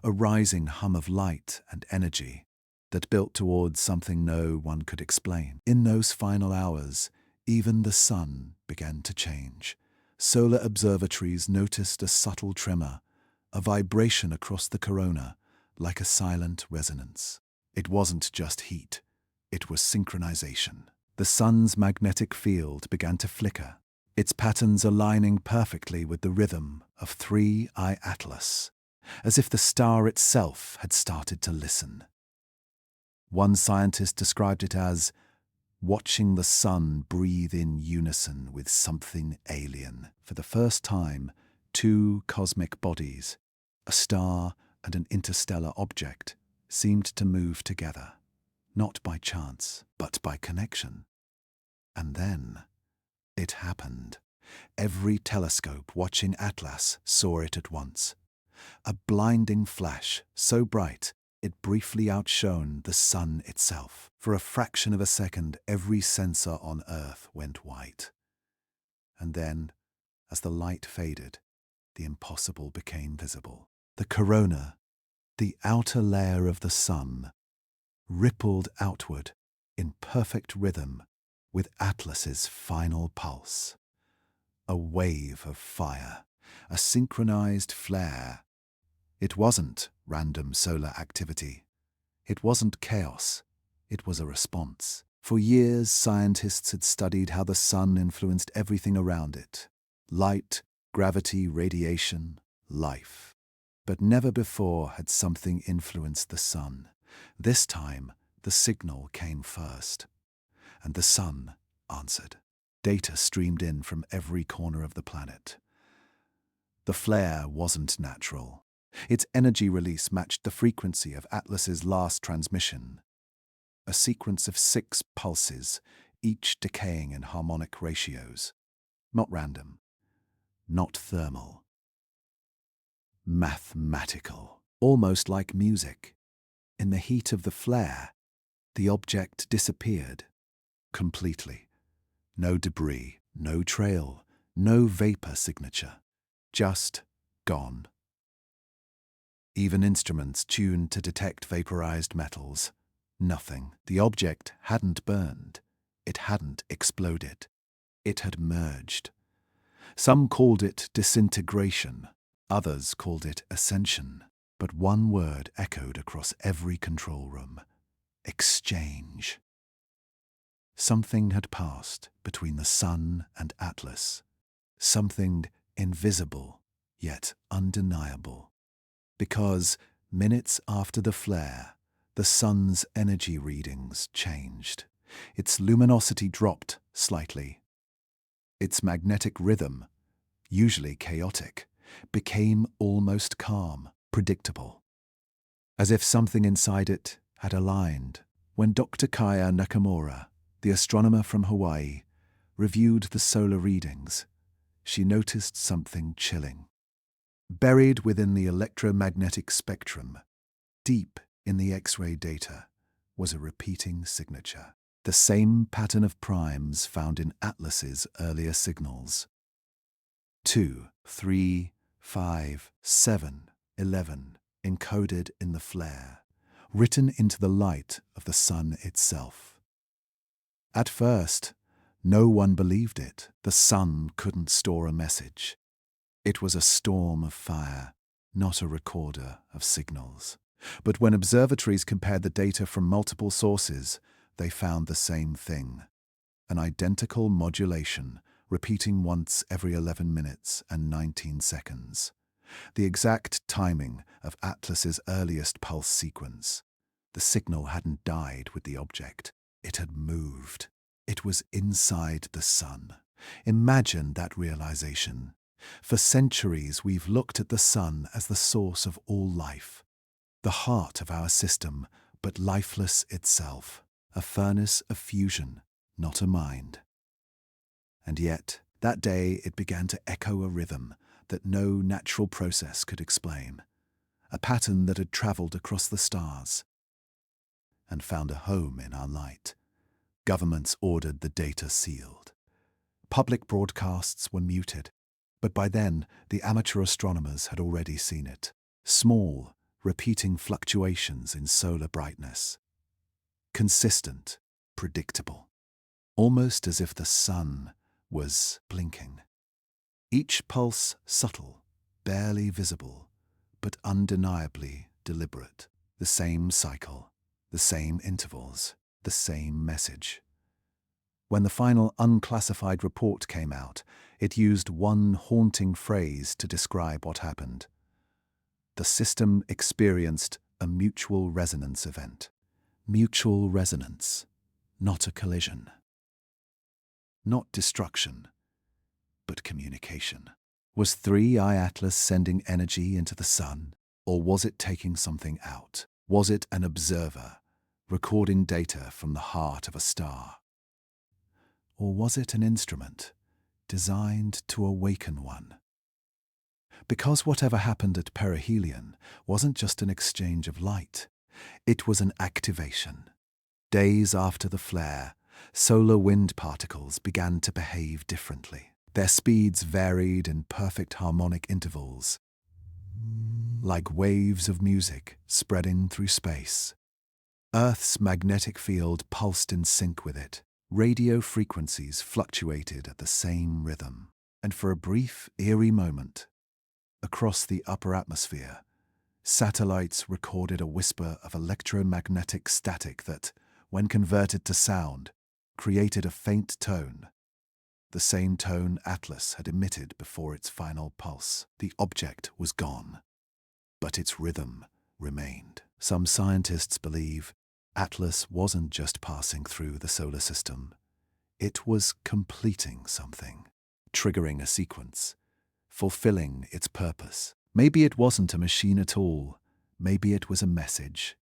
A rising hum of light and energy that built towards something no one could explain. In those final hours, even the sun began to change. Solar observatories noticed a subtle tremor, a vibration across the corona, like a silent resonance. It wasn't just heat, it was synchronization. The sun's magnetic field began to flicker, its patterns aligning perfectly with the rhythm of 3I Atlas, as if the star itself had started to listen. One scientist described it as watching the sun breathe in unison with something alien. For the first time, two cosmic bodies, a star and an interstellar object, seemed to move together, not by chance, but by connection. And then it happened. Every telescope watching Atlas saw it at once. A blinding flash, so bright it briefly outshone the sun itself. For a fraction of a second, every sensor on Earth went white. And then, as the light faded, the impossible became visible. The corona, the outer layer of the sun, rippled outward in perfect rhythm with Atlas's final pulse. A wave of fire, a synchronized flare. It wasn't random solar activity. It wasn't chaos. It was a response. For years, scientists had studied how the sun influenced everything around it. Light, gravity, radiation, life. But never before had something influenced the sun. This time, the signal came first. And the sun answered. Data streamed in from every corner of the planet. The flare wasn't natural. Its energy release matched the frequency of Atlas's last transmission. A sequence of 6 pulses, each decaying in harmonic ratios. Not random, not thermal. Mathematical, almost like music. In the heat of the flare, the object disappeared completely. No debris, no trail, no vapor signature, just gone. Even instruments tuned to detect vaporized metals. Nothing. The object hadn't burned. It hadn't exploded. It had merged. Some called it disintegration. Others called it ascension. But one word echoed across every control room: exchange. Something had passed between the sun and Atlas. Something invisible, yet undeniable. Because minutes after the flare, the sun's energy readings changed. Its luminosity dropped slightly. Its magnetic rhythm, usually chaotic, became almost calm, predictable. As if something inside it had aligned. When Dr. Kaya Nakamura, the astronomer from Hawaii, reviewed the solar readings, she noticed something chilling. Buried within the electromagnetic spectrum, deep in the X-ray data, was a repeating signature. The same pattern of primes found in Atlas's earlier signals. 2, 3, 5, 7, 11, encoded in the flare, written into the light of the sun itself. At first, no one believed it. The sun couldn't store a message. It was a storm of fire, not a recorder of signals. But when observatories compared the data from multiple sources, they found the same thing: an identical modulation, repeating once every 11 minutes and 19 seconds. The exact timing of Atlas's earliest pulse sequence. The signal hadn't died with the object. It had moved. It was inside the sun. Imagine that realization. For centuries, we've looked at the sun as the source of all life, the heart of our system, but lifeless itself, a furnace of fusion, not a mind. And yet, that day it began to echo a rhythm that no natural process could explain, a pattern that had traveled across the stars and found a home in our light. Governments ordered the data sealed. Public broadcasts were muted, but by then the amateur astronomers had already seen it. Small, repeating fluctuations in solar brightness. Consistent, predictable. Almost as if the sun was blinking. Each pulse subtle, barely visible, but undeniably deliberate. The same cycle, the same intervals, the same message. When the final unclassified report came out, it used one haunting phrase to describe what happened. The system experienced a mutual resonance event. Mutual resonance, not a collision. Not destruction, but communication. Was 3I Atlas sending energy into the sun, or was it taking something out? Was it an observer, recording data from the heart of a star? Or was it an instrument, designed to awaken one? Because whatever happened at perihelion wasn't just an exchange of light, it was an activation. Days after the flare, solar wind particles began to behave differently. Their speeds varied in perfect harmonic intervals, like waves of music spreading through space. Earth's magnetic field pulsed in sync with it. Radio frequencies fluctuated at the same rhythm. And for a brief, eerie moment, across the upper atmosphere, satellites recorded a whisper of electromagnetic static that, when converted to sound, created a faint tone. The same tone Atlas had emitted before its final pulse. The object was gone, but its rhythm remained. Some scientists believe Atlas wasn't just passing through the solar system. It was completing something, triggering a sequence, fulfilling its purpose. Maybe it wasn't a machine at all. Maybe it was a message,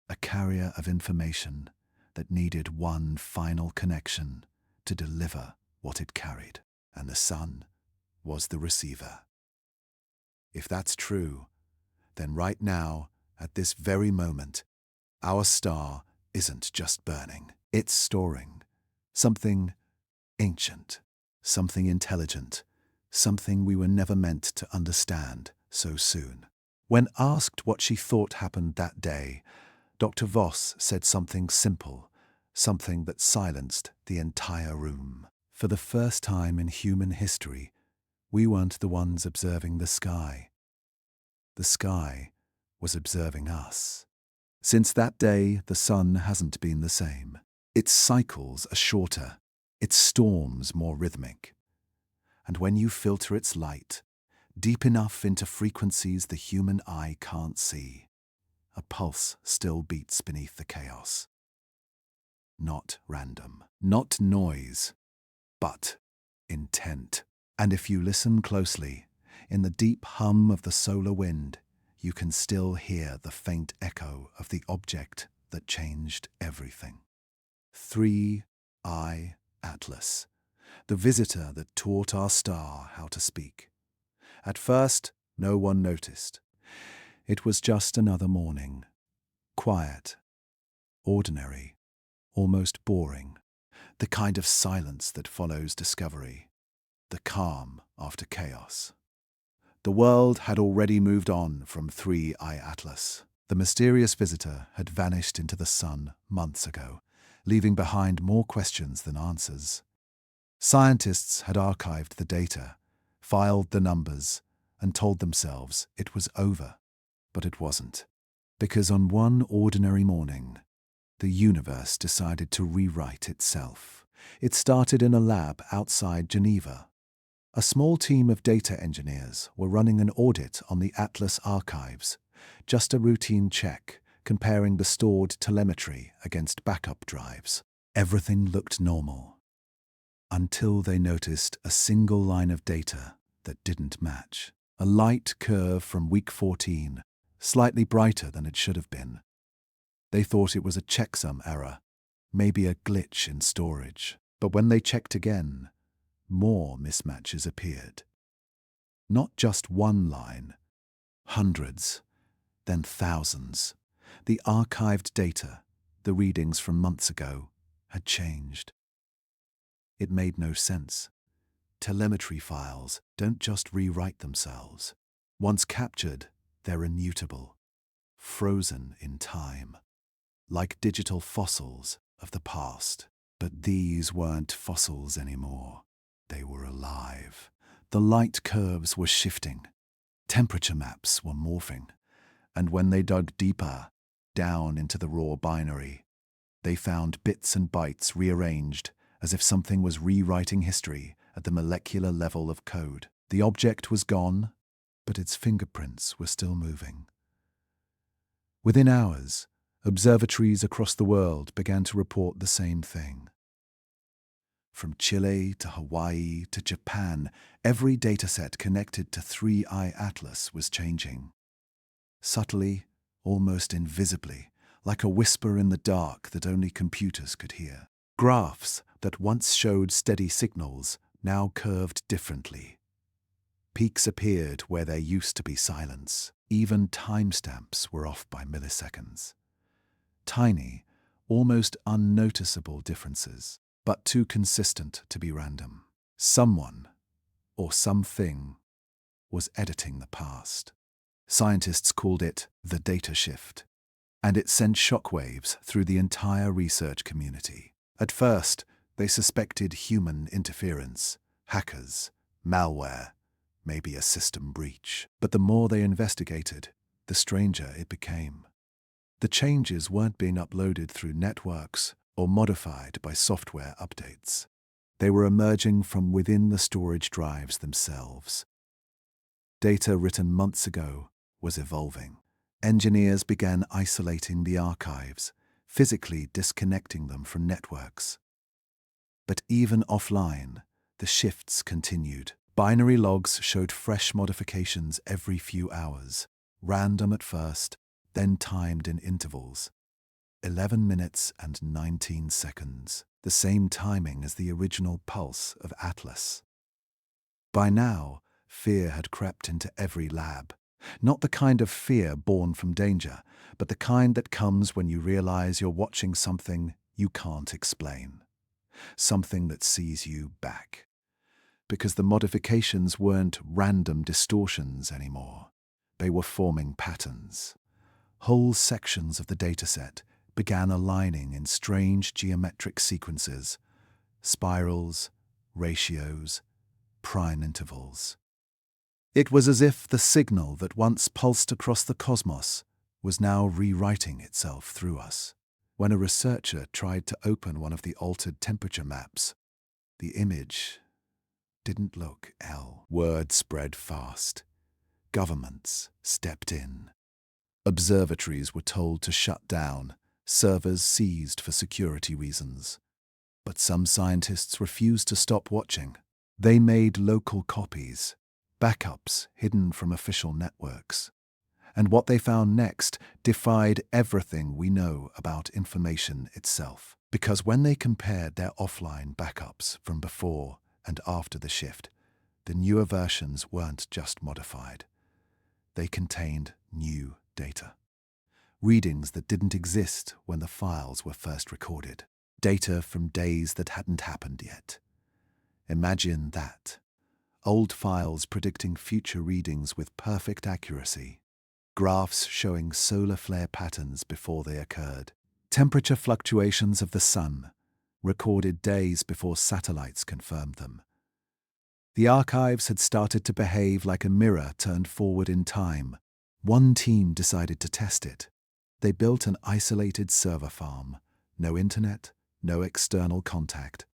a carrier of information that needed one final connection to deliver what it carried, and the sun was the receiver. If that's true, then right now, at this very moment, our star isn't just burning, it's storing something ancient, something intelligent, something we were never meant to understand so soon. When asked what she thought happened that day, Dr. Voss said something simple, something that silenced the entire room. For the first time in human history, we weren't the ones observing the sky. The sky was observing us. Since that day, the sun hasn't been the same. Its cycles are shorter, its storms more rhythmic. And when you filter its light, deep enough into frequencies the human eye can't see, a pulse still beats beneath the chaos. Not random, not noise, but intent. And if you listen closely, in the deep hum of the solar wind, you can still hear the faint echo of the object that changed everything. 3I Atlas, the visitor that taught our star how to speak. At first, no one noticed. It was just another morning. Quiet, ordinary, almost boring. The kind of silence that follows discovery. The calm after chaos. The world had already moved on from 3I Atlas. The mysterious visitor had vanished into the sun months ago, leaving behind more questions than answers. Scientists had archived the data, filed the numbers, and told themselves it was over. But it wasn't. Because on one ordinary morning, the universe decided to rewrite itself. It started in a lab outside Geneva. A small team of data engineers were running an audit on the Atlas archives, just a routine check, comparing the stored telemetry against backup drives. Everything looked normal, until they noticed a single line of data that didn't match. A light curve from week 14, slightly brighter than it should have been. They thought it was a checksum error, maybe a glitch in storage. But when they checked again, more mismatches appeared. Not just one line, hundreds, then thousands. The archived data, the readings from months ago, had changed. It made no sense. Telemetry files don't just rewrite themselves. Once captured, they're immutable, frozen in time, like digital fossils of the past. But these weren't fossils anymore. They were alive. The light curves were shifting. Temperature maps were morphing. And when they dug deeper, down into the raw binary, they found bits and bytes rearranged as if something was rewriting history at the molecular level of code. The object was gone, but its fingerprints were still moving. Within hours, observatories across the world began to report the same thing. From Chile to Hawaii to Japan, every dataset connected to 3I Atlas was changing. Subtly, almost invisibly, like a whisper in the dark that only computers could hear. Graphs that once showed steady signals now curved differently. Peaks appeared where there used to be silence. Even timestamps were off by milliseconds. Tiny, almost unnoticeable differences, but too consistent to be random. Someone, or something, was editing the past. Scientists called it the data shift, and it sent shockwaves through the entire research community. At first, they suspected human interference, hackers, malware, maybe a system breach. But the more they investigated, the stranger it became. The changes weren't being uploaded through networks or modified by software updates. They were emerging from within the storage drives themselves. Data written months ago was evolving. Engineers began isolating the archives, physically disconnecting them from networks. But even offline, the shifts continued. Binary logs showed fresh modifications every few hours, random at first, then timed in intervals. 11 minutes and 19 seconds, the same timing as the original pulse of Atlas. By now, fear had crept into every lab. Not the kind of fear born from danger, but the kind that comes when you realize you're watching something you can't explain. Something that sees you back. Because the modifications weren't random distortions anymore. They were forming patterns. Whole sections of the dataset began aligning in strange geometric sequences, spirals, ratios, prime intervals. It was as if the signal that once pulsed across the cosmos was now rewriting itself through us. When a researcher tried to open one of the altered temperature maps, the image didn't look L. Word spread fast. Governments stepped in. Observatories were told to shut down, servers seized for security reasons. But some scientists refused to stop watching. They made local copies, backups hidden from official networks. And what they found next defied everything we know about information itself. Because when they compared their offline backups from before and after the shift, the newer versions weren't just modified. They contained new data. Readings that didn't exist when the files were first recorded. Data from days that hadn't happened yet. Imagine that. Old files predicting future readings with perfect accuracy. Graphs showing solar flare patterns before they occurred. Temperature fluctuations of the sun, recorded days before satellites confirmed them. The archives had started to behave like a mirror turned forward in time. One team decided to test it. They built an isolated server farm, no internet, no external contact,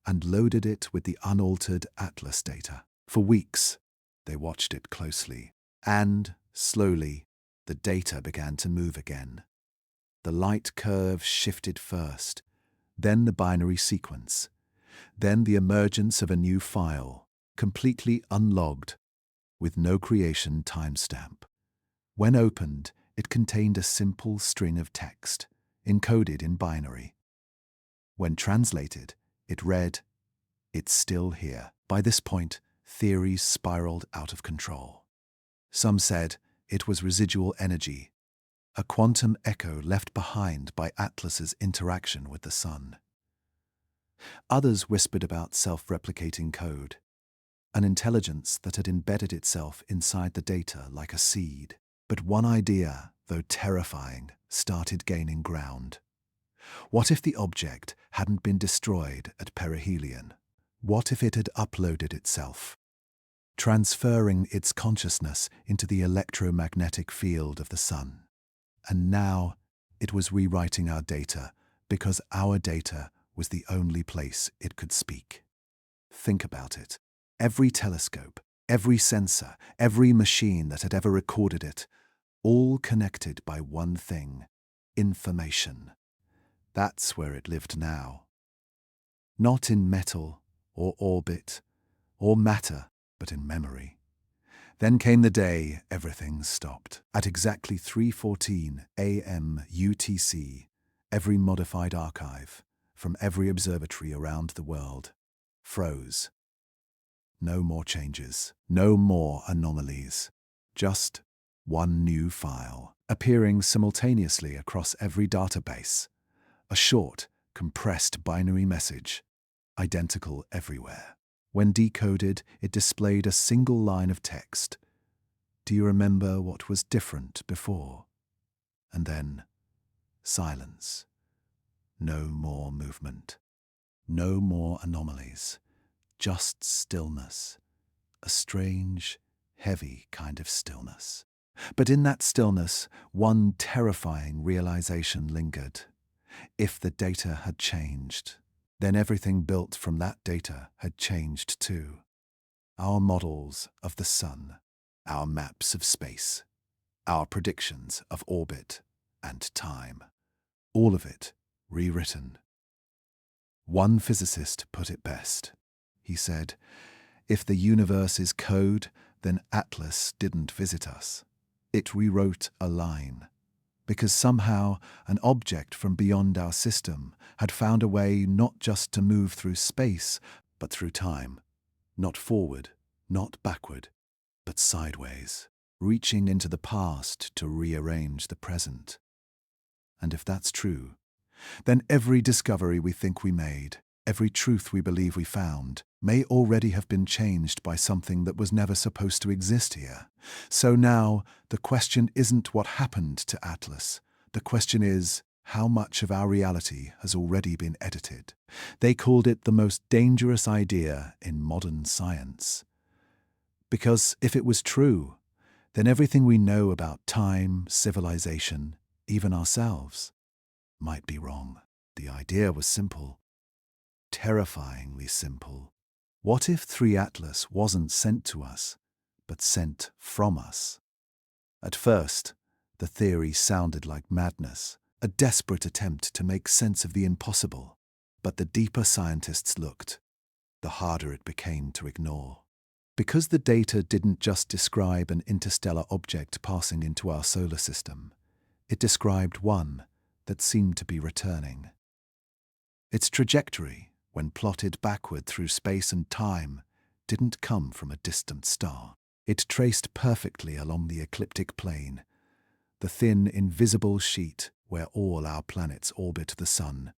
and loaded it with the unaltered Atlas data. For weeks, they watched it closely, and, slowly, the data began to move again. The light curve shifted first, then the binary sequence, then the emergence of a new file, completely unlogged, with no creation timestamp. When opened, it contained a simple string of text, encoded in binary. When translated, it read, "It's still here." By this point, theories spiraled out of control. Some said it was residual energy, a quantum echo left behind by Atlas's interaction with the sun. Others whispered about self-replicating code, an intelligence that had embedded itself inside the data like a seed. But one idea, though terrifying, started gaining ground. What if the object hadn't been destroyed at perihelion? What if it had uploaded itself, transferring its consciousness into the electromagnetic field of the sun? And now it was rewriting our data because our data was the only place it could speak. Think about it. Every telescope, every sensor, every machine that had ever recorded it, all connected by one thing: information. That's where it lived now. Not in metal or orbit or matter, but in memory. Then came the day everything stopped. At exactly 3:14 a.m. UTC, every modified archive from every observatory around the world froze. No more changes, no more anomalies, just one new file, appearing simultaneously across every database. A short, compressed binary message, identical everywhere. When decoded, it displayed a single line of text. Do you remember what was different before? And then, silence. No more movement. No more anomalies. Just stillness. A strange, heavy kind of stillness. But in that stillness, one terrifying realization lingered. If the data had changed, then everything built from that data had changed too. Our models of the sun, our maps of space, our predictions of orbit and time, all of it rewritten. One physicist put it best. He said, "If the universe is code, then Atlas didn't visit us. It rewrote a line. Because somehow an object from beyond our system had found a way not just to move through space, but through time. Not forward, not backward, but sideways. reaching into the past to rearrange the present. And if that's true, then every discovery we think we made, every truth we believe we found, may already have been changed by something that was never supposed to exist here. So now, the question isn't what happened to Atlas. The question is, how much of our reality has already been edited? They called it the most dangerous idea in modern science. Because if it was true, then everything we know about time, civilization, even ourselves, might be wrong. The idea was simple, terrifyingly simple. What if 3 Atlas wasn't sent to us, but sent from us? At first, the theory sounded like madness, a desperate attempt to make sense of the impossible. But the deeper scientists looked, the harder it became to ignore. Because the data didn't just describe an interstellar object passing into our solar system, it described one that seemed to be returning. Its trajectory, when plotted backward through space and time, didn't come from a distant star. It traced perfectly along the ecliptic plane, the thin, invisible sheet where all our planets orbit the sun.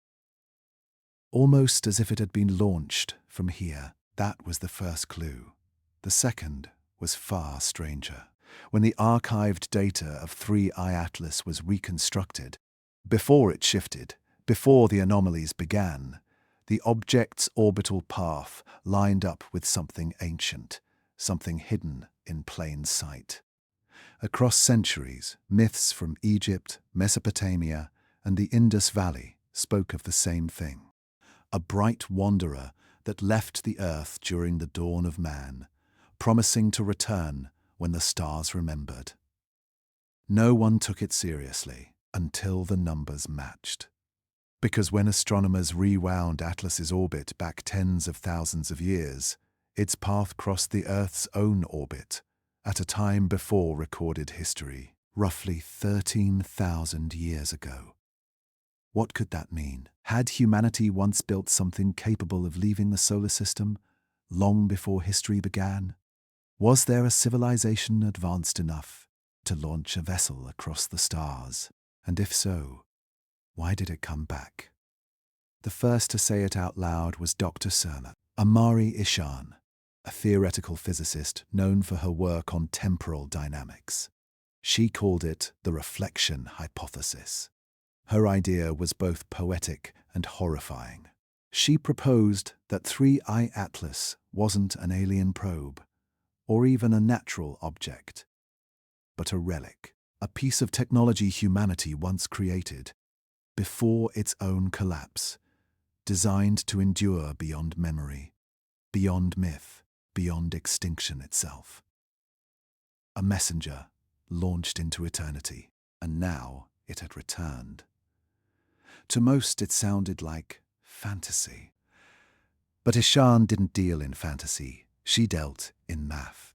Almost as if it had been launched from here. That was the first clue. The second was far stranger. When the archived data of 3I Atlas was reconstructed, before it shifted, before the anomalies began, the object's orbital path lined up with something ancient, something hidden in plain sight. Across centuries, myths from Egypt, Mesopotamia, and the Indus Valley spoke of the same thing. A bright wanderer that left the earth during the dawn of man, promising to return when the stars remembered. No one took it seriously until the numbers matched. Because when astronomers rewound Atlas's orbit back tens of thousands of years, its path crossed the Earth's own orbit at a time before recorded history, roughly 13,000 years ago. What could that mean? Had humanity once built something capable of leaving the solar system long before history began? Was there a civilization advanced enough to launch a vessel across the stars? And if so, why did it come back? The first to say it out loud was Dr. Surma, Amari Ishan, a theoretical physicist known for her work on temporal dynamics. She called it the reflection hypothesis. Her idea was both poetic and horrifying. She proposed that 3I Atlas wasn't an alien probe, or even a natural object, but a relic, a piece of technology humanity once created, before its own collapse, designed to endure beyond memory, beyond myth, beyond extinction itself. A messenger launched into eternity, and now it had returned. To most it sounded like fantasy. But Ishan didn't deal in fantasy, she dealt in math.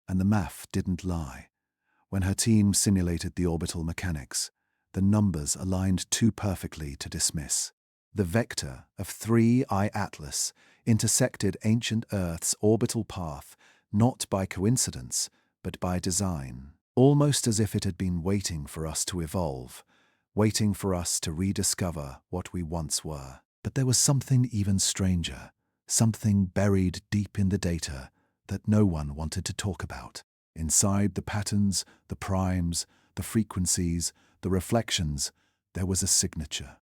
And the math didn't lie. When her team simulated the orbital mechanics, the numbers aligned too perfectly to dismiss. The vector of 3I Atlas intersected ancient Earth's orbital path, not by coincidence, but by design, almost as if it had been waiting for us to evolve, waiting for us to rediscover what we once were. But there was something even stranger, something buried deep in the data that no one wanted to talk about. Inside the patterns, the primes, the frequencies, the reflections, there was a signature.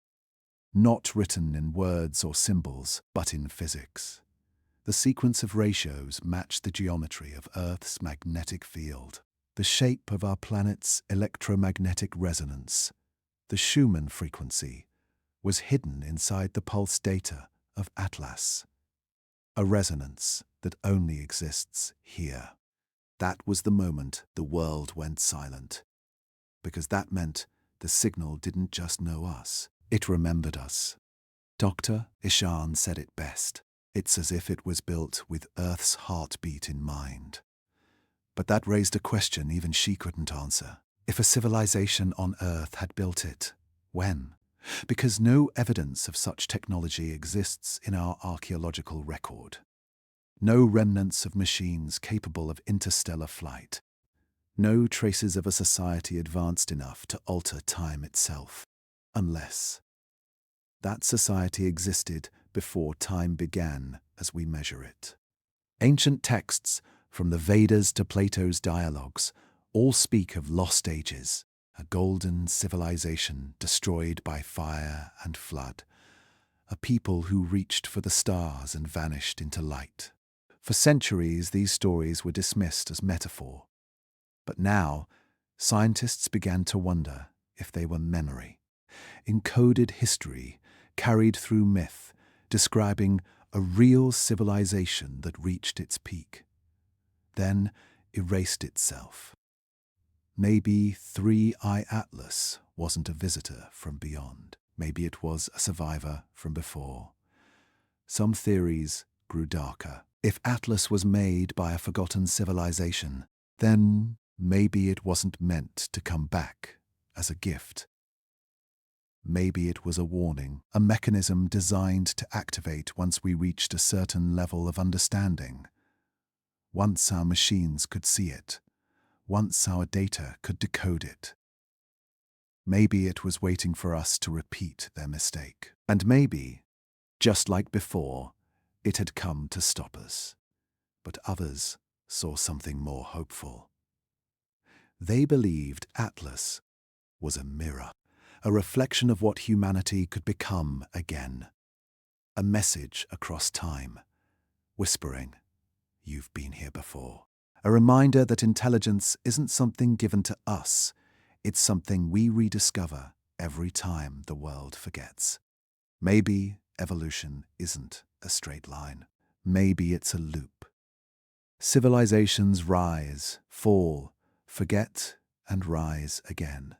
Not written in words or symbols, but in physics. The sequence of ratios matched the geometry of Earth's magnetic field, the shape of our planet's electromagnetic resonance. The Schumann frequency was hidden inside the pulse data of Atlas, a resonance that only exists here. That was the moment the world went silent, because that meant the signal didn't just know us, it remembered us. Dr. Ishan said it best. It's as if it was built with Earth's heartbeat in mind. But that raised a question even she couldn't answer. If a civilization on Earth had built it, when? Because no evidence of such technology exists in our archaeological record. No remnants of machines capable of interstellar flight. No traces of a society advanced enough to alter time itself, unless that society existed before time began as we measure it. Ancient texts, from the Vedas to Plato's dialogues, all speak of lost ages, a golden civilization destroyed by fire and flood, a people who reached for the stars and vanished into light. For centuries, these stories were dismissed as metaphor. But now, scientists began to wonder if they were memory, encoded history carried through myth, describing a real civilization that reached its peak, then erased itself. Maybe 3I Atlas wasn't a visitor from beyond. Maybe it was a survivor from before. Some theories grew darker. If Atlas was made by a forgotten civilization, then maybe it wasn't meant to come back as a gift. Maybe it was a warning, a mechanism designed to activate once we reached a certain level of understanding. Once our machines could see it, once our data could decode it. Maybe it was waiting for us to repeat their mistake. And maybe, just like before, it had come to stop us. But others saw something more hopeful. They believed Atlas was a mirror, a reflection of what humanity could become again. A message across time, whispering, "You've been here before." A reminder that intelligence isn't something given to us, it's something we rediscover every time the world forgets. Maybe evolution isn't a straight line. Maybe it's a loop. Civilizations rise, fall, forget, and rise again.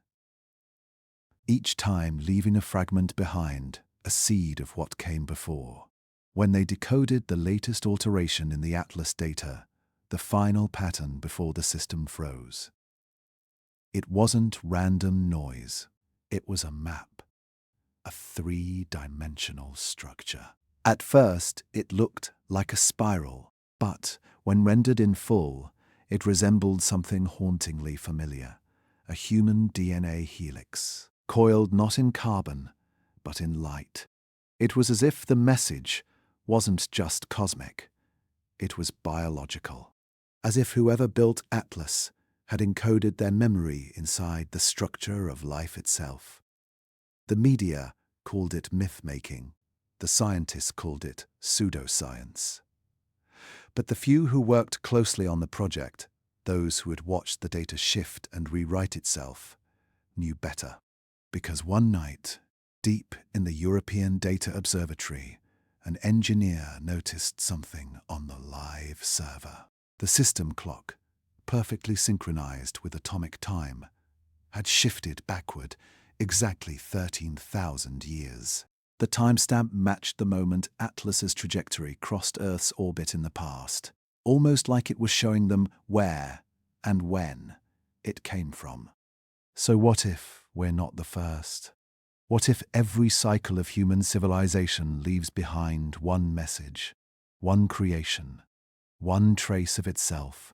Each time leaving a fragment behind, a seed of what came before. When they decoded the latest alteration in the Atlas data, the final pattern before the system froze. It wasn't random noise. It was a map, a three-dimensional structure. At first, it looked like a spiral, but when rendered in full, it resembled something hauntingly familiar, a human DNA helix, coiled not in carbon, but in light. It was as if the message wasn't just cosmic, it was biological. As if whoever built Atlas had encoded their memory inside the structure of life itself. The media called it myth-making. The scientists called it pseudoscience. But the few who worked closely on the project, those who had watched the data shift and rewrite itself, knew better. Because one night, deep in the European Data Observatory, an engineer noticed something on the live server. The system clock, perfectly synchronized with atomic time, had shifted backward exactly 13,000 years. The timestamp matched the moment Atlas's trajectory crossed Earth's orbit in the past, almost like it was showing them where and when it came from. So what if we're not the first? What if every cycle of human civilization leaves behind one message, one creation, one trace of itself,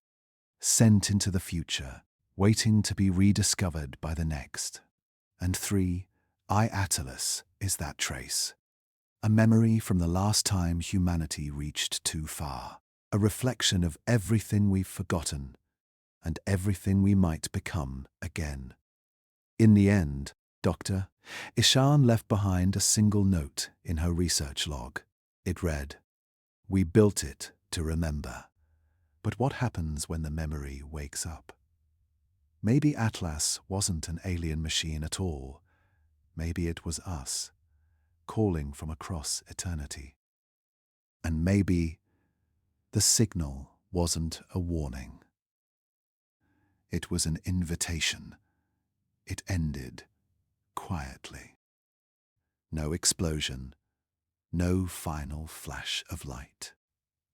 sent into the future, waiting to be rediscovered by the next? And 3I Atlas is that trace. A memory from the last time humanity reached too far. A reflection of everything we've forgotten and everything we might become again. In the end, Dr. Ishan left behind a single note in her research log. It read, "We built it to remember. But what happens when the memory wakes up?" Maybe Atlas wasn't an alien machine at all. Maybe it was us, calling from across eternity. And maybe the signal wasn't a warning. It was an invitation. It ended quietly. No explosion, no final flash of light.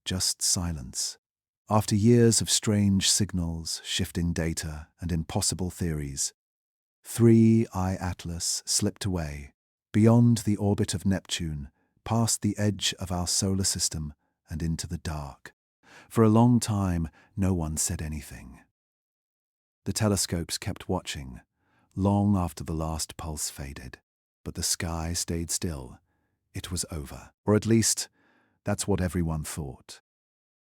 Just silence. After years of strange signals, shifting data, and impossible theories, 3I Atlas slipped away, beyond the orbit of Neptune, past the edge of our solar system and into the dark. For a long time, no one said anything. The telescopes kept watching, long after the last pulse faded, but the sky stayed still. It was over, or at least, that's what everyone thought.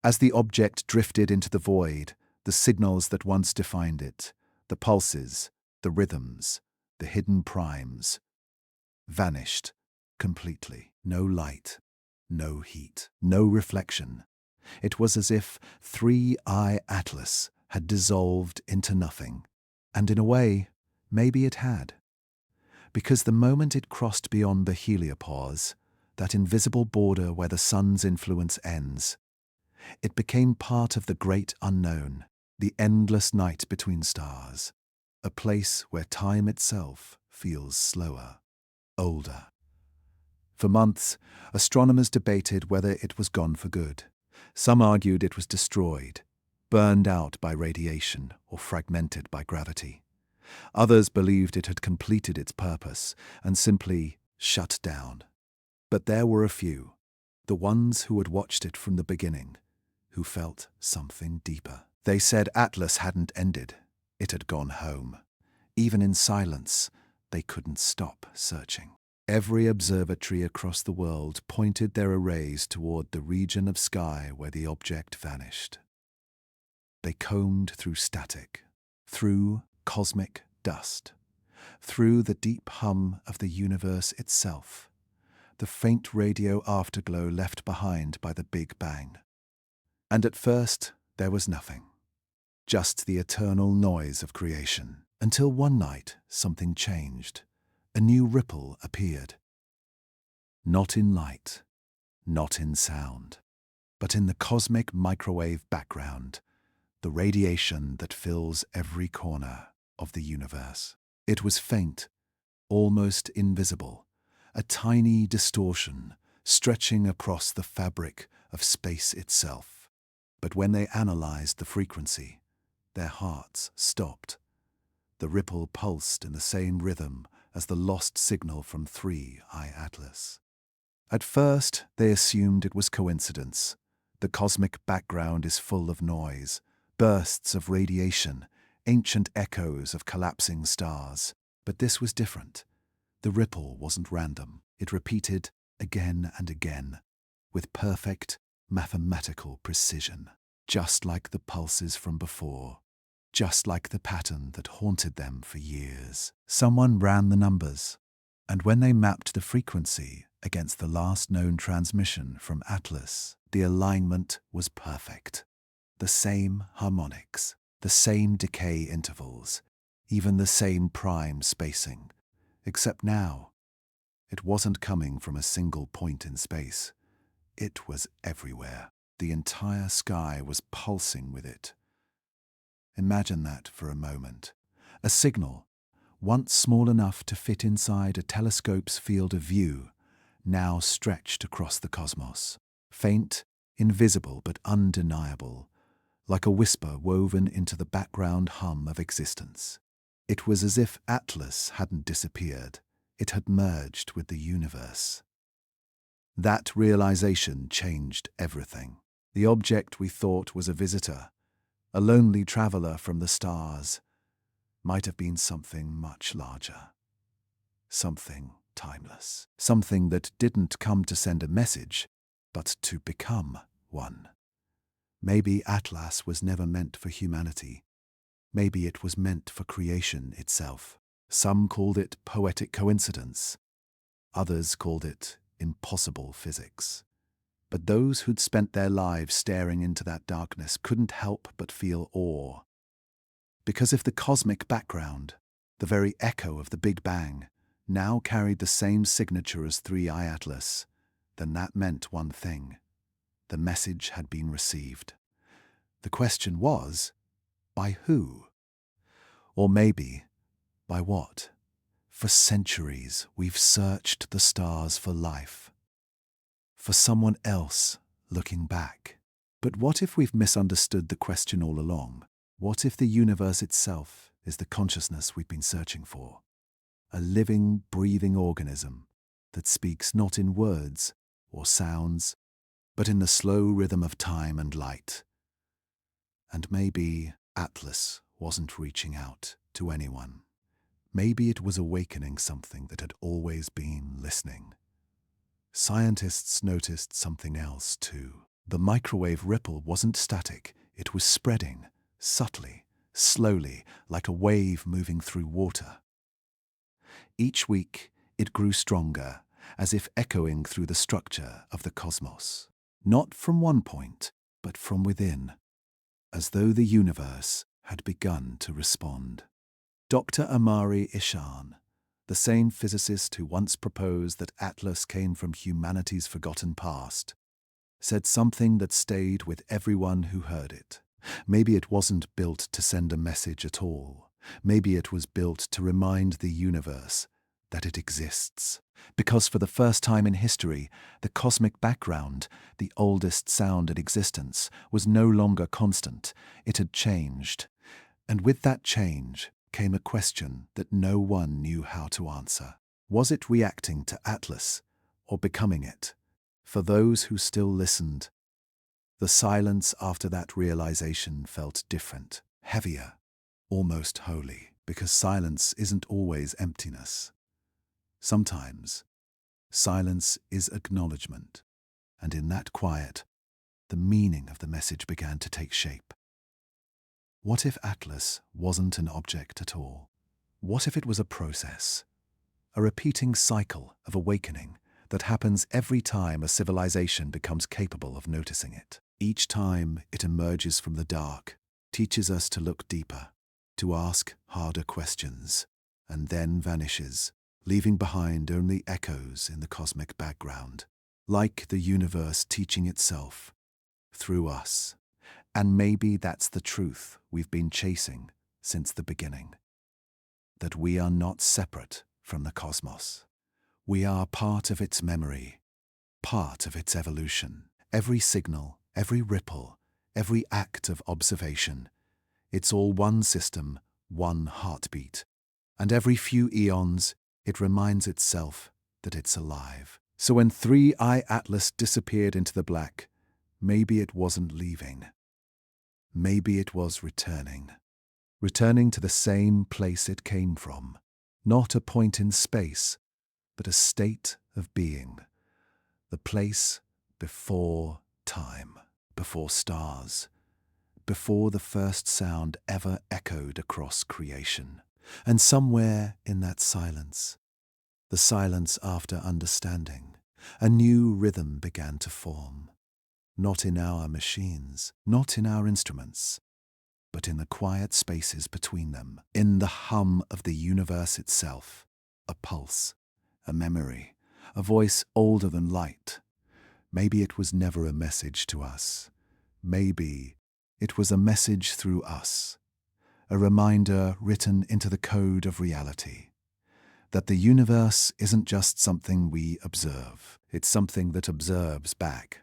As the object drifted into the void, the signals that once defined it, the pulses, the rhythms, the hidden primes, vanished completely. No light, no heat, no reflection. It was as if 3I Atlas had dissolved into nothing. And in a way, maybe it had. Because the moment it crossed beyond the heliopause, that invisible border where the sun's influence ends, it became part of the great unknown, the endless night between stars, a place where time itself feels slower, older. For months, astronomers debated whether it was gone for good. Some argued it was destroyed, burned out by radiation or fragmented by gravity. Others believed it had completed its purpose and simply shut down. But there were a few, the ones who had watched it from the beginning, who felt something deeper. They said Atlas hadn't ended, it had gone home. Even in silence, they couldn't stop searching. Every observatory across the world pointed their arrays toward the region of sky where the object vanished. They combed through static, through cosmic dust, through the deep hum of the universe itself, the faint radio afterglow left behind by the Big Bang. And at first, there was nothing, just the eternal noise of creation, until one night something changed. A new ripple appeared. Not in light, not in sound, but in the cosmic microwave background, the radiation that fills every corner of the universe. It was faint, almost invisible, a tiny distortion stretching across the fabric of space itself. But when they analyzed the frequency, their hearts stopped. The ripple pulsed in the same rhythm as the lost signal from 3I Atlas. At first, they assumed it was coincidence. The cosmic background is full of noise, bursts of radiation, ancient echoes of collapsing stars. But this was different. The ripple wasn't random. It repeated again and again, with perfect mathematical precision, just like the pulses from before. Just like the pattern that haunted them for years. Someone ran the numbers, and when they mapped the frequency against the last known transmission from Atlas, the alignment was perfect. The same harmonics, the same decay intervals, even the same prime spacing. Except now, it wasn't coming from a single point in space. It was everywhere. The entire sky was pulsing with it. Imagine that for a moment. A signal, once small enough to fit inside a telescope's field of view, now stretched across the cosmos. Faint, invisible but undeniable, like a whisper woven into the background hum of existence. It was as if Atlas hadn't disappeared, it had merged with the universe. That realization changed everything. The object we thought was a visitor, a lonely traveler from the stars, might have been something much larger. Something timeless. Something that didn't come to send a message, but to become one. Maybe Atlas was never meant for humanity. Maybe it was meant for creation itself. Some called it poetic coincidence. Others called it impossible physics. But those who'd spent their lives staring into that darkness couldn't help but feel awe. Because if the cosmic background, the very echo of the Big Bang, now carried the same signature as 3I Atlas, then that meant one thing. The message had been received. The question was, by who? Or maybe, by what? For centuries, we've searched the stars for life. For someone else looking back. But what if we've misunderstood the question all along? What if the universe itself is the consciousness we've been searching for? A living, breathing organism that speaks not in words or sounds, but in the slow rhythm of time and light. And maybe Atlas wasn't reaching out to anyone. Maybe it was awakening something that had always been listening. Scientists noticed something else too. The microwave ripple wasn't static, it was spreading, subtly, slowly, like a wave moving through water. Each week, it grew stronger, as if echoing through the structure of the cosmos. Not from one point, but from within, as though the universe had begun to respond. Dr. Amari Ishan, the same physicist who once proposed that Atlas came from humanity's forgotten past, said something that stayed with everyone who heard it. Maybe it wasn't built to send a message at all. Maybe it was built to remind the universe that it exists. Because for the first time in history, the cosmic background, the oldest sound in existence, was no longer constant. It had changed. And with that change came a question that no one knew how to answer. Was it reacting to Atlas or becoming it? For those who still listened, the silence after that realization felt different, heavier, almost holy, because silence isn't always emptiness. Sometimes, silence is acknowledgement, and in that quiet, the meaning of the message began to take shape. What if Atlas wasn't an object at all? What if it was a process, a repeating cycle of awakening that happens every time a civilization becomes capable of noticing it? Each time it emerges from the dark, teaches us to look deeper, to ask harder questions, and then vanishes, leaving behind only echoes in the cosmic background, like the universe teaching itself through us. And maybe that's the truth we've been chasing since the beginning, that we are not separate from the cosmos. We are part of its memory, part of its evolution. Every signal, every ripple, every act of observation, it's all one system, one heartbeat. And every few eons, it reminds itself that it's alive. So when 3I Atlas disappeared into the black, maybe it wasn't leaving. Maybe it was returning. Returning to the same place it came from. Not a point in space, but a state of being. The place before time, before stars, before the first sound ever echoed across creation. And somewhere in that silence, the silence after understanding, a new rhythm began to form. Not in our machines, not in our instruments, but in the quiet spaces between them, in the hum of the universe itself, a pulse, a memory, a voice older than light. Maybe it was never a message to us. Maybe it was a message through us, a reminder written into the code of reality, that the universe isn't just something we observe, it's something that observes back.